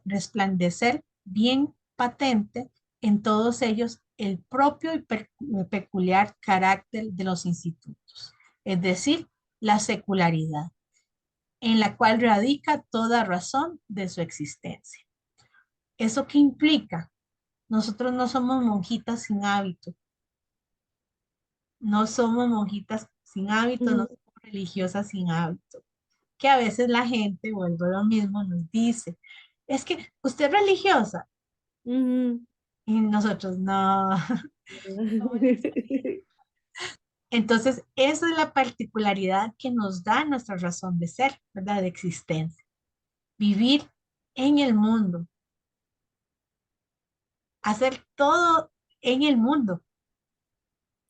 resplandecer bien patente en todos ellos el propio y peculiar carácter de los institutos, es decir, la secularidad, en la cual radica toda razón de su existencia. ¿Eso qué implica? Nosotros no somos monjitas sin hábito, no somos monjitas sin hábito, no Ujú. somos religiosas sin hábito. Que a veces la gente, vuelvo a lo mismo, nos dice, es que usted es religiosa Ujú. y nosotros no. Entonces, esa es la particularidad que nos da nuestra razón de ser, ¿verdad? De existencia. Vivir en el mundo, hacer todo en el mundo.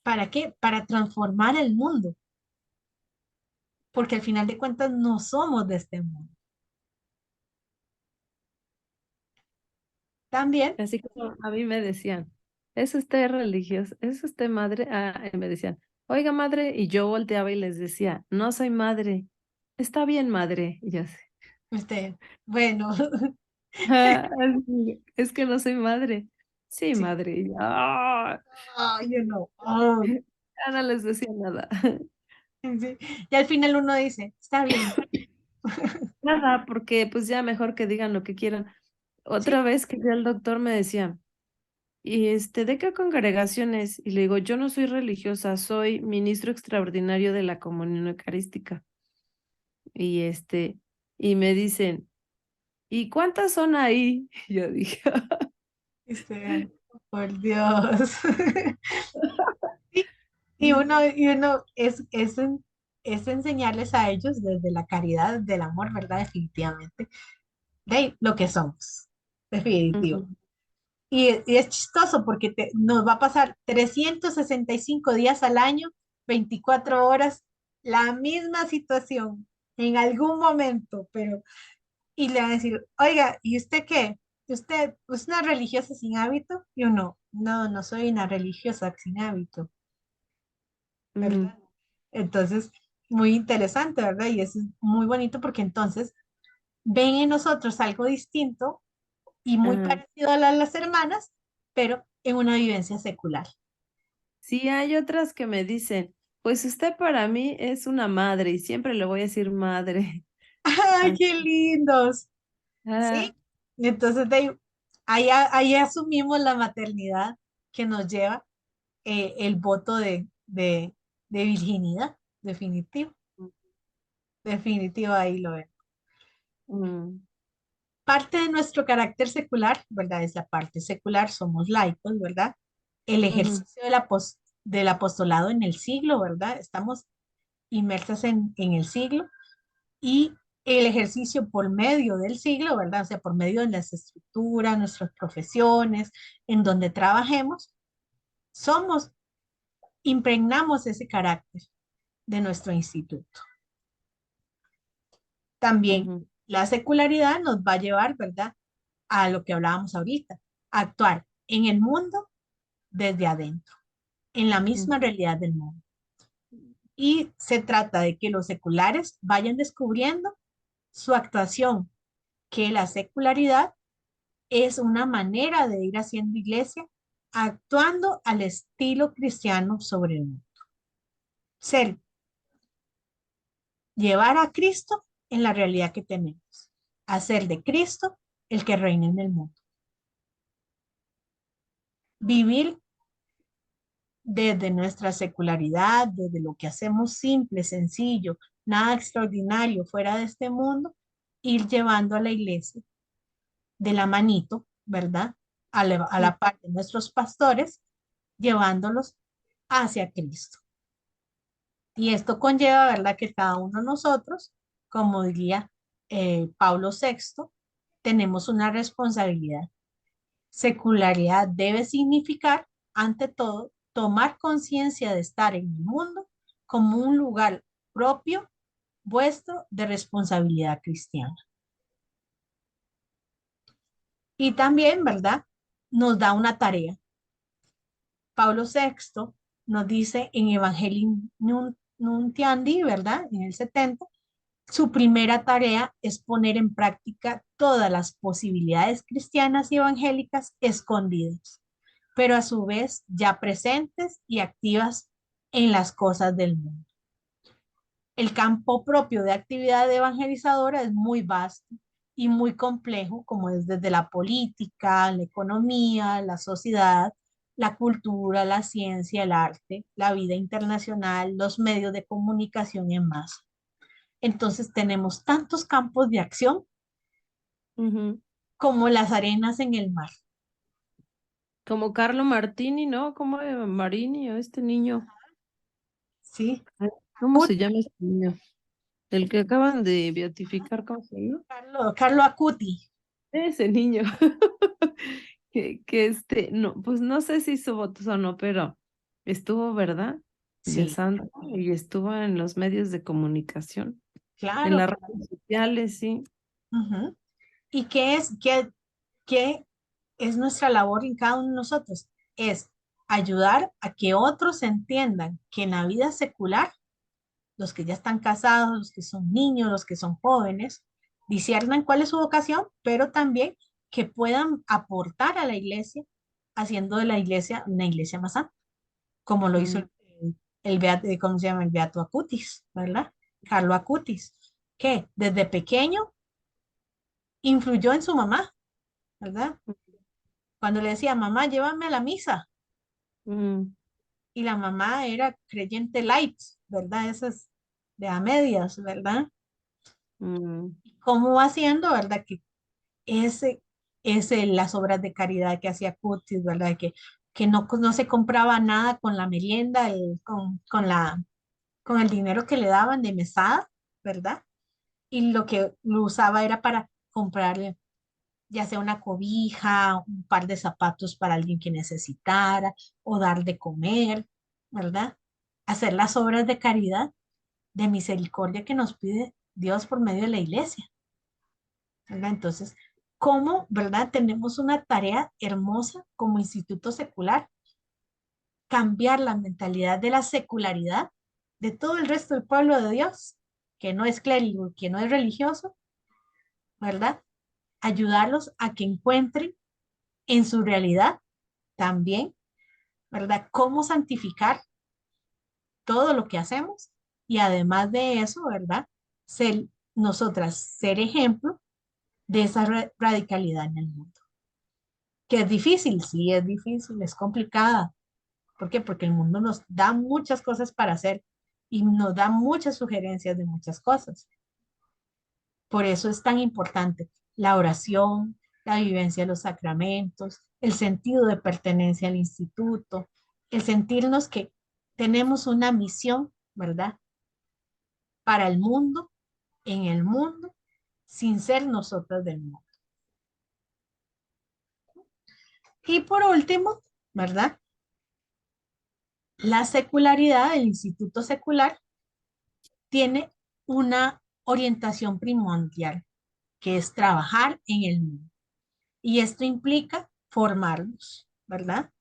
¿Para qué? Para transformar el mundo, porque al final de cuentas no somos de este mundo. También, Así como a mí me decían, ¿es usted religioso? ¿Es usted madre? Ah, y me decían, oiga, madre, y yo volteaba y les decía, no soy madre. Está bien, madre. Y yo así, usted, bueno, "Ah, es que no soy madre. Sí, sí, madre. Y yo, "Ah". you know, oh, Ya no les decía nada. sí. Y al final uno dice, está bien, Nada, porque pues ya mejor que digan lo que quieran. sí, Otra vez que fui al doctor me decía, ¿y de qué congregaciones? Y le digo, yo no soy religiosa, soy ministro extraordinario de la comunión eucarística. Y y me dicen, ¿y cuántas son ahí? Y yo dije, este, por Dios. Sí, y uno es enseñarles a ellos desde la caridad, del amor, ¿verdad? Definitivamente, de lo que somos, definitivo. "Ujú, Y es chistoso porque nos va a pasar 365 días al año, 24 horas, la misma situación en algún momento, pero, y le van a decir, oiga, ¿y usted qué? ¿Usted es una religiosa sin hábito? Y uno, no, no soy una religiosa sin hábito, ujú, ¿verdad? Entonces, muy interesante, ¿verdad? Y eso es muy bonito porque entonces ven en nosotros algo distinto y muy ajá". parecido a las hermanas, pero en una vivencia secular. Sí, hay otras que me dicen, pues usted para mí es una madre y siempre le voy a decir madre. ¡Ay, Ah, qué lindos! ah, Sí, entonces ahí asumimos la maternidad que nos lleva el voto de virginidad, definitivo, definitivo, ahí lo ven. mm, Parte de nuestro carácter secular, ¿verdad? Es la parte secular, somos laicos, ¿verdad? El ujú, ejercicio del apostolado en el siglo, ¿verdad? Estamos inmersas en el siglo y el ejercicio por medio del siglo, ¿verdad? O sea, por medio de las estructuras, nuestras profesiones, en donde trabajemos, somos, impregnamos ese carácter de nuestro instituto. También ujú, la secularidad nos va a llevar, ¿verdad? a lo que hablábamos ahorita, actuar en el mundo desde adentro, en la misma realidad del mundo. Y se trata de que los seculares vayan descubriendo su actuación, que la secularidad es una manera de ir haciendo iglesia, actuando al estilo cristiano sobre el mundo. Ser, llevar a Cristo en la realidad que tenemos, hacer de Cristo el que reina en el mundo. Vivir desde nuestra secularidad, desde lo que hacemos simple, sencillo, nada extraordinario fuera de este mundo, ir llevando a la iglesia de la manito, ¿verdad? A la par de nuestros pastores, llevándolos hacia Cristo. Y esto conlleva, ¿verdad? Que cada uno de nosotros, como diría Pablo VI, tenemos una responsabilidad. Secularidad debe significar, ante todo, tomar conciencia de estar en el mundo como un lugar propio vuestro de responsabilidad cristiana. Y también, ¿verdad? Nos da una tarea. Pablo VI nos dice en Evangelium Nuntiandi, ¿verdad? En el 70, su primera tarea es poner en práctica todas las posibilidades cristianas y evangélicas escondidas, pero a su vez ya presentes y activas en las cosas del mundo. El campo propio de actividad evangelizadora es muy vasto y muy complejo, como es desde la política, la economía, la sociedad, la cultura, la ciencia, el arte, la vida internacional, los medios de comunicación y más. Entonces tenemos tantos campos de acción como las arenas en el mar. Como Carlo Martini, ¿no? Como Marini o este niño. ¿Sí? Ay, ¿cómo se llama este niño? El que acaban de beatificar, ¿cómo se llama? Carlo Acuti. Ese niño. No, pues no sé si hizo votos o no, pero estuvo, ¿verdad? De Sí, santo y estuvo en los medios de comunicación, en claro. las redes sociales, sí. Ujú. ¿Y qué es nuestra labor en cada uno de nosotros? Es ayudar a que otros entiendan que en la vida secular, los que ya están casados, los que son niños, los que son jóvenes, disciernan cuál es su vocación, pero también que puedan aportar a la iglesia, haciendo de la iglesia una iglesia más santa, como lo hizo Mm, ¿cómo se llama? El Beato Acutis, ¿verdad? Carlo Acutis, que desde pequeño influyó en su mamá, ¿verdad? Cuando le decía, mamá, llévame a la misa, mm, y la mamá era creyente light, ¿verdad? Esas de a medias, ¿verdad? mm, ¿Cómo va haciendo, verdad? Que ese, las obras de caridad que hacía Cutis, ¿verdad? Que no se compraba nada con la merienda, con el dinero que le daban de mesada, ¿verdad? Y lo que lo usaba era para comprarle ya sea una cobija, un par de zapatos para alguien que necesitara, o dar de comer, ¿verdad? Hacer las obras de caridad, de misericordia que nos pide Dios por medio de la iglesia, ¿verdad? Entonces, ¿cómo, verdad? Tenemos una tarea hermosa como instituto secular, cambiar la mentalidad de la secularidad de todo el resto del pueblo de Dios, que no es clérigo, que no es religioso, ¿verdad? Ayudarlos a que encuentren en su realidad también, ¿verdad? Cómo santificar todo lo que hacemos y además de eso, ¿verdad? Ser, nosotras ser ejemplo de esa radicalidad en el mundo. Que es difícil, sí, es difícil, es complicada. ¿Por qué? Porque el mundo nos da muchas cosas para hacer y nos da muchas sugerencias de muchas cosas. Por eso es tan importante la oración, la vivencia de los sacramentos, el sentido de pertenencia al instituto, el sentirnos que tenemos una misión, ¿verdad? Para el mundo, en el mundo, sin ser nosotros del mundo. Y por último, ¿verdad? La secularidad, el instituto secular, tiene una orientación primordial, que es trabajar en el mundo. Y esto implica formarnos, ¿verdad?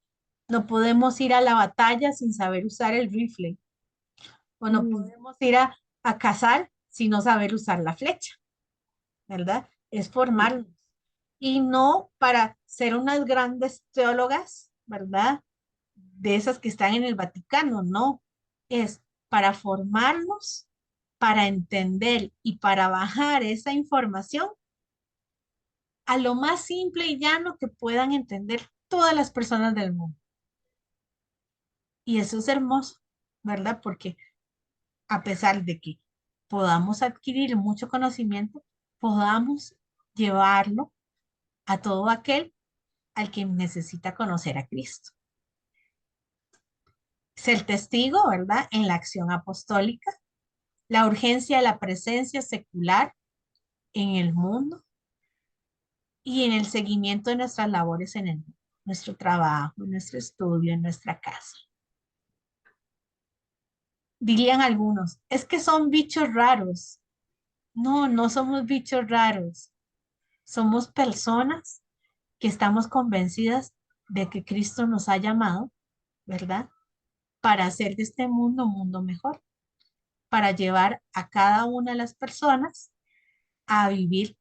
No podemos ir a la batalla sin saber usar el rifle, o no Mm, podemos ir a cazar sin no saber usar la flecha, ¿verdad? Es sí. formarnos. Y no para ser unas grandes teólogas, ¿verdad? De esas que están en el Vaticano, no. Es para formarnos, para entender y para bajar esa información a lo más simple y llano que puedan entender todas las personas del mundo. Y eso es hermoso, ¿verdad? Porque a pesar de que podamos adquirir mucho conocimiento, podamos llevarlo a todo aquel al que necesita conocer a Cristo. Ser testigo, ¿verdad? En la acción apostólica, la urgencia de la presencia secular en el mundo y en el seguimiento de nuestras labores en el mundo, nuestro trabajo, nuestro estudio, en nuestra casa. Dirían algunos, es que son bichos raros. No, no somos bichos raros. Somos personas que estamos convencidas de que Cristo nos ha llamado, ¿verdad? Para hacer de este mundo un mundo mejor, para llevar a cada una de las personas a vivir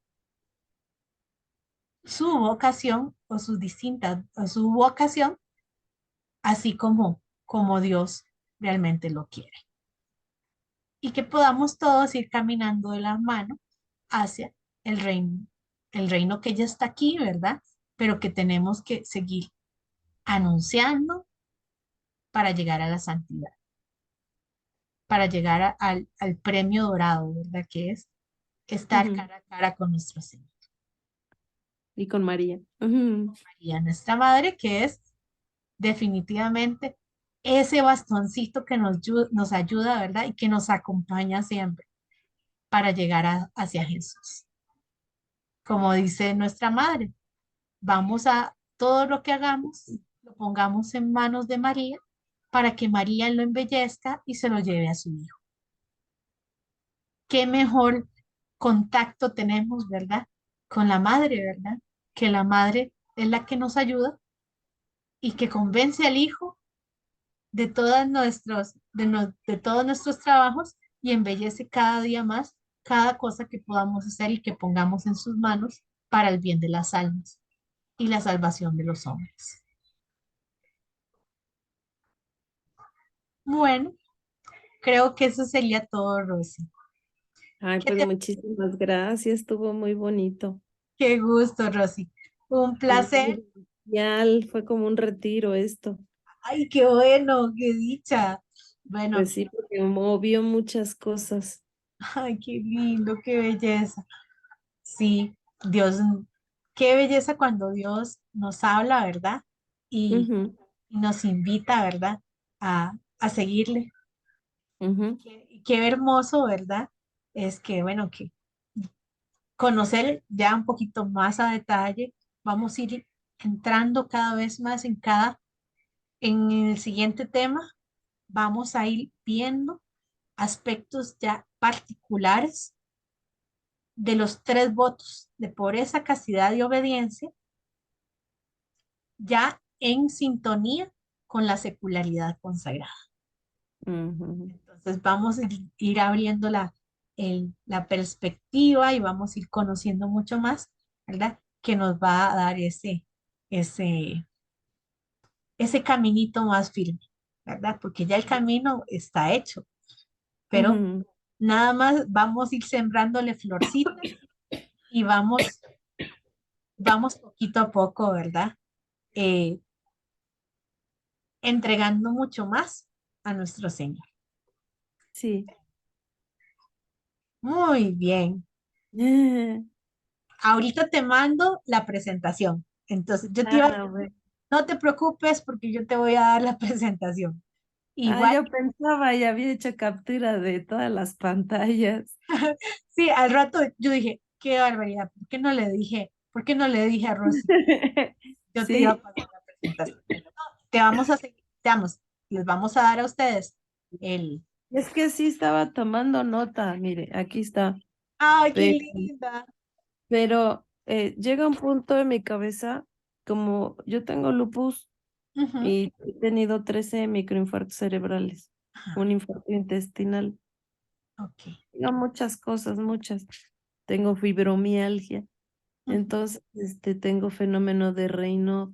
su vocación o su distinta, o su vocación, así como Dios realmente lo quiere. Y que podamos todos ir caminando de la mano hacia el reino que ya está aquí, ¿verdad? Pero que tenemos que seguir anunciando para llegar a la santidad, para llegar al premio dorado, ¿verdad? Que es estar Ujú. cara a cara con nuestro Señor. Y con María. Ujú. Y a nuestra Madre, que es definitivamente ese bastoncito que nos ayuda, ¿verdad? Y que nos acompaña siempre para llegar hacia Jesús. Como dice nuestra Madre, vamos a todo lo que hagamos, lo pongamos en manos de María para que María lo embellezca y se lo lleve a su hijo. Qué mejor contacto tenemos, ¿verdad? Con la madre, ¿verdad? Que la madre es la que nos ayuda y que convence al hijo de todos nuestros trabajos y embellece cada día más cada cosa que podamos hacer y que pongamos en sus manos para el bien de las almas y la salvación de los hombres. Bueno, creo que eso sería todo, Rosy. Ay, ¿Qué pues te- muchísimas gracias, estuvo muy bonito. Qué gusto, Rosy. Un Fue placer. muy especial, fue como un retiro esto. Ay, qué bueno, qué dicha. Bueno, Pues sí, porque movió muchas cosas. ay, qué lindo, qué belleza. Sí, Dios, qué belleza cuando Dios nos habla, ¿verdad? Y, Ujú, y nos invita, ¿verdad? A seguirle. ujú. Y qué hermoso, ¿verdad? Es que, bueno, que conocer ya un poquito más a detalle, vamos a ir entrando cada vez más en el siguiente tema, vamos a ir viendo aspectos ya particulares de los tres votos de pobreza, castidad y obediencia, ya en sintonía con la secularidad consagrada. Ujú. Entonces vamos a ir abriendo la perspectiva y vamos a ir conociendo mucho más, ¿verdad? Que nos va a dar ese, ese caminito más firme, ¿verdad? Porque ya el camino está hecho, pero Ujú. nada más vamos a ir sembrándole florcitas y vamos poquito a poco, ¿verdad? Eh, entregando mucho más a nuestro Señor. Sí. Muy bien. Ahorita te mando la presentación. Entonces, yo te iba a Ah, decir, bueno. no te preocupes porque yo te voy a dar la presentación. Ah, Igual, yo pensaba y había hecho captura de todas las pantallas. sí, al rato yo dije, qué barbaridad, ¿por qué no le dije, por qué no le dije a Rosy? Yo te iba a Sí, pasar la presentación. Te vamos a seguir, les vamos a dar a ustedes el, es que sí estaba tomando nota, mire, aquí está. ay, qué Pero, linda. pero llega un punto en mi cabeza, como yo tengo lupus Ujú. y he tenido 13 microinfartos cerebrales, Ajá, un infarto intestinal, ok. no, muchas cosas, muchas. Tengo fibromialgia, Ujú, entonces tengo fenómeno de Raynaud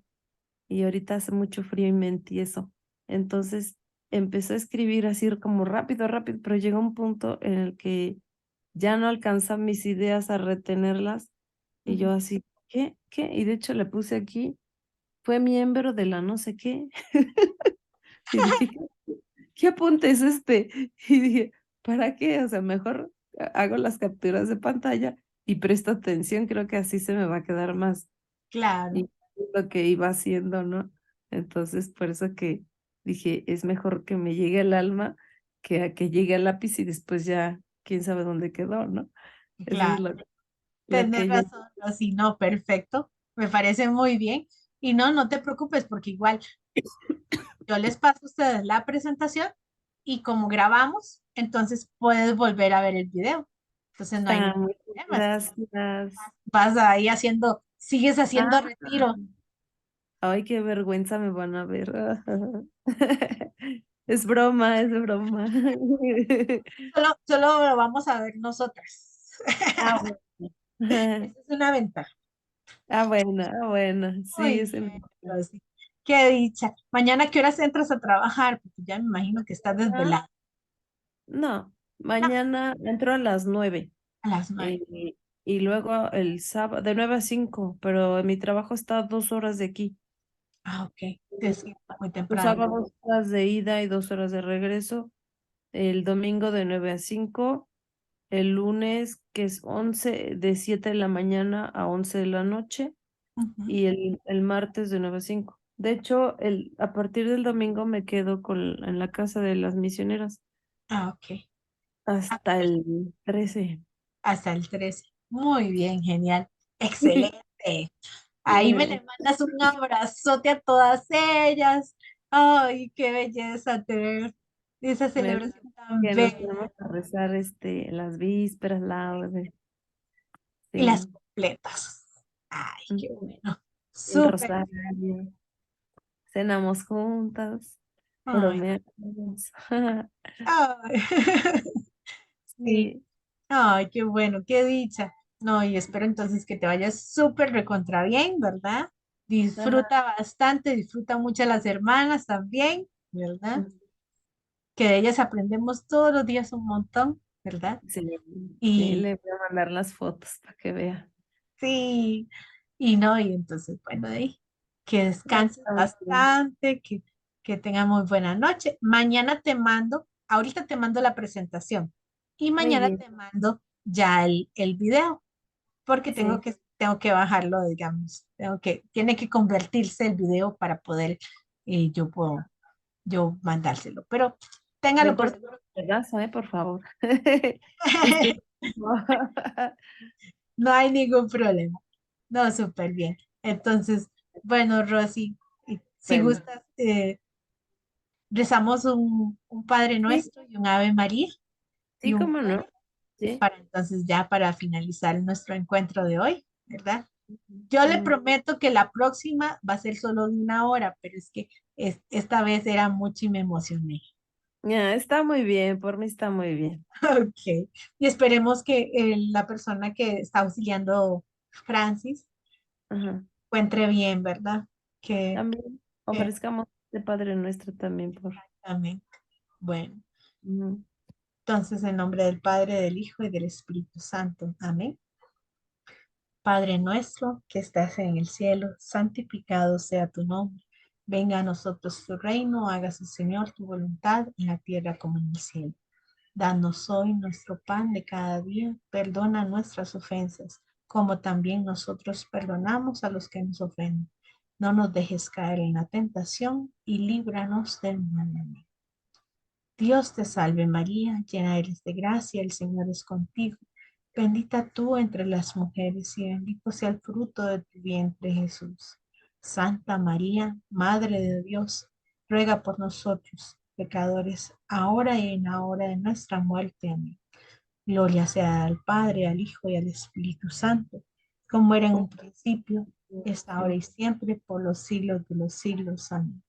y ahorita hace mucho frío y me entieso. Entonces empecé a escribir así como rápido, rápido, pero llegó un punto en el que ya no alcanzan mis ideas a retenerlas y ujú. yo así, ¿qué? ¿Qué? Y de hecho le puse aquí, fue miembro de la no sé qué. Y dije, ¿qué apunte es este? Y dije, ¿para qué? O sea, mejor hago las capturas de pantalla y presto atención, creo que así se me va a quedar más. Claro, Y es lo que iba haciendo, ¿no? Entonces, por eso que dije, es mejor que me llegue al alma que a que llegue al lápiz y después ya, quién sabe dónde quedó, ¿no? Eso es claro. lo Tenés que yo... razón, Rosy, no, perfecto. Me parece muy bien. Y no, no te preocupes porque igual yo les paso a ustedes la presentación y como grabamos, entonces puedes volver a ver el video. Entonces no hay Ah, ningún muchas problema. gracias. Vas ahí haciendo, sigues haciendo Ah, retiro. ay, qué vergüenza me van a ver. Es broma, es broma. Solo lo vamos a ver nosotras. Ah, bueno. Esa es una ventaja. Ah, bueno, ah, bueno. Sí, Muy es bien, Rosy. Qué dicha. Mañana, ¿a qué horas entras a trabajar? Porque ya me imagino que estás Ah, desvelada. no, No, mañana entro a las 9 a las 9. y luego el sábado, de 9 a 5, pero mi trabajo está a 2 horas de aquí. Ah, ok. Es que muy Los temprano. sábados 2 horas de ida y 2 horas de regreso. El domingo de 9 a 5. El lunes, que es 11 de 7 de la mañana a 11 de la noche. Ujú. Y el martes de 9 a 5. De hecho, a partir del domingo me quedo en la casa de las misioneras Ah, ok. Ah, hasta el 13. hasta el 13. Muy bien, genial. Excelente. Ahí me le mandas un abrazote a todas ellas. Ay, qué belleza tener esa Me celebración tan que nos bella. ponemos a rezar las vísperas, laudes, Y las sí, completas. Ay, qué bueno. el Súper. rosario, cenamos juntas, Ay, bromeamos. ay. Sí. Sí, Ay, qué bueno, qué dicha. No, y espero entonces que te vayas súper recontra bien, ¿verdad? ajá, Disfruta bastante, disfruta mucho a las hermanas también, ¿verdad? Que de ellas aprendemos todos los días un montón, ¿verdad? sí, sí, Y le voy a mandar las fotos para que vea. sí, y no, y entonces, bueno, de ahí, que descanses Está muy bien. bastante, que tengas muy buena noche. Mañana te mando, ahorita te mando la presentación y Muy mañana bien, te mando ya el video. Porque sí. tengo que bajarlo, digamos, tiene que convertirse el video para poder yo mandárselo. Pero téngalo Me por corta seguro. el pedazo, por favor. Es que No hay ningún problema. No, súper bien. Entonces, bueno, Rosy, si bueno, gustas, rezamos un Padre sí, Nuestro y un Ave María y sí, un cómo no. gloria Sí. para entonces ya para finalizar nuestro encuentro de hoy, ¿verdad? Yo le Ujú. prometo que la próxima va a ser solo de una hora, pero es que esta vez era mucho y me emocioné. Ya, está muy bien, por mí está muy bien. Ok. Y esperemos que la persona que está auxiliando Francis Ajá. encuentre bien, ¿verdad? También Que ofrezcamos de Padre Nuestro también por. amén. Bueno, Ujú. entonces en nombre del Padre, del Hijo y del Espíritu Santo. Amén. Padre nuestro que estás en el cielo, santificado sea tu nombre. Venga a nosotros tu reino, hágase Señor tu voluntad en la tierra como en el cielo. Danos hoy nuestro pan de cada día, perdona nuestras ofensas, como también nosotros perdonamos a los que nos ofenden. No nos dejes caer en la tentación y líbranos del mal. Amén. Dios te salve María, llena eres de gracia, el Señor es contigo. Bendita tú entre las mujeres y bendito sea el fruto de tu vientre Jesús. Santa María, Madre de Dios, ruega por nosotros, pecadores, ahora y en la hora de nuestra muerte. Amén. Gloria sea al Padre, al Hijo y al Espíritu Santo, como era en un principio, está ahora y siempre, por los siglos de los siglos. Amén.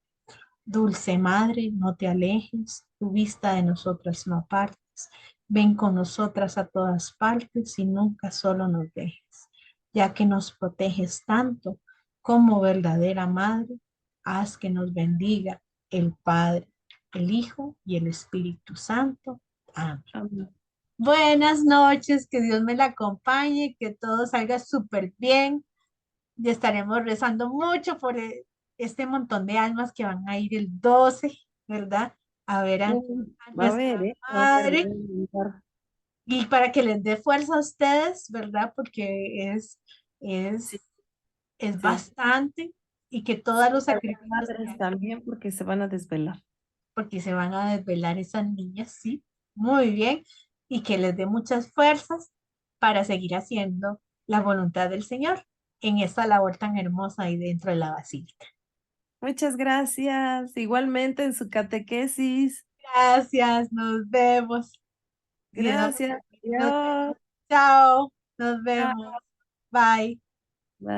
Dulce Madre, no te alejes, tu vista de nosotras no apartes. Ven con nosotras a todas partes y nunca solo nos dejes. Ya que nos proteges tanto como verdadera Madre, haz que nos bendiga el Padre, el Hijo y el Espíritu Santo. Amén. Amén. Buenas noches, que Dios me la acompañe, que todo salga súper bien. Y estaremos rezando mucho por este montón de almas que van a ir el 12, ¿verdad? A ver a Va a ver, nuestra va a ver, madre y para que les dé fuerza a ustedes, ¿verdad? Porque sí, es sí. bastante y que todos los A las sacrificios que madres hay, también porque se van a desvelar. porque se van a desvelar esas niñas, sí, muy bien, y que les dé muchas fuerzas para seguir haciendo la voluntad del Señor en esta labor tan hermosa ahí dentro de la basílica. Muchas gracias. Igualmente en su catequesis. Gracias, nos vemos. Dios, Gracias. nos Adiós. vemos. Chao, nos Chao. vemos. Bye.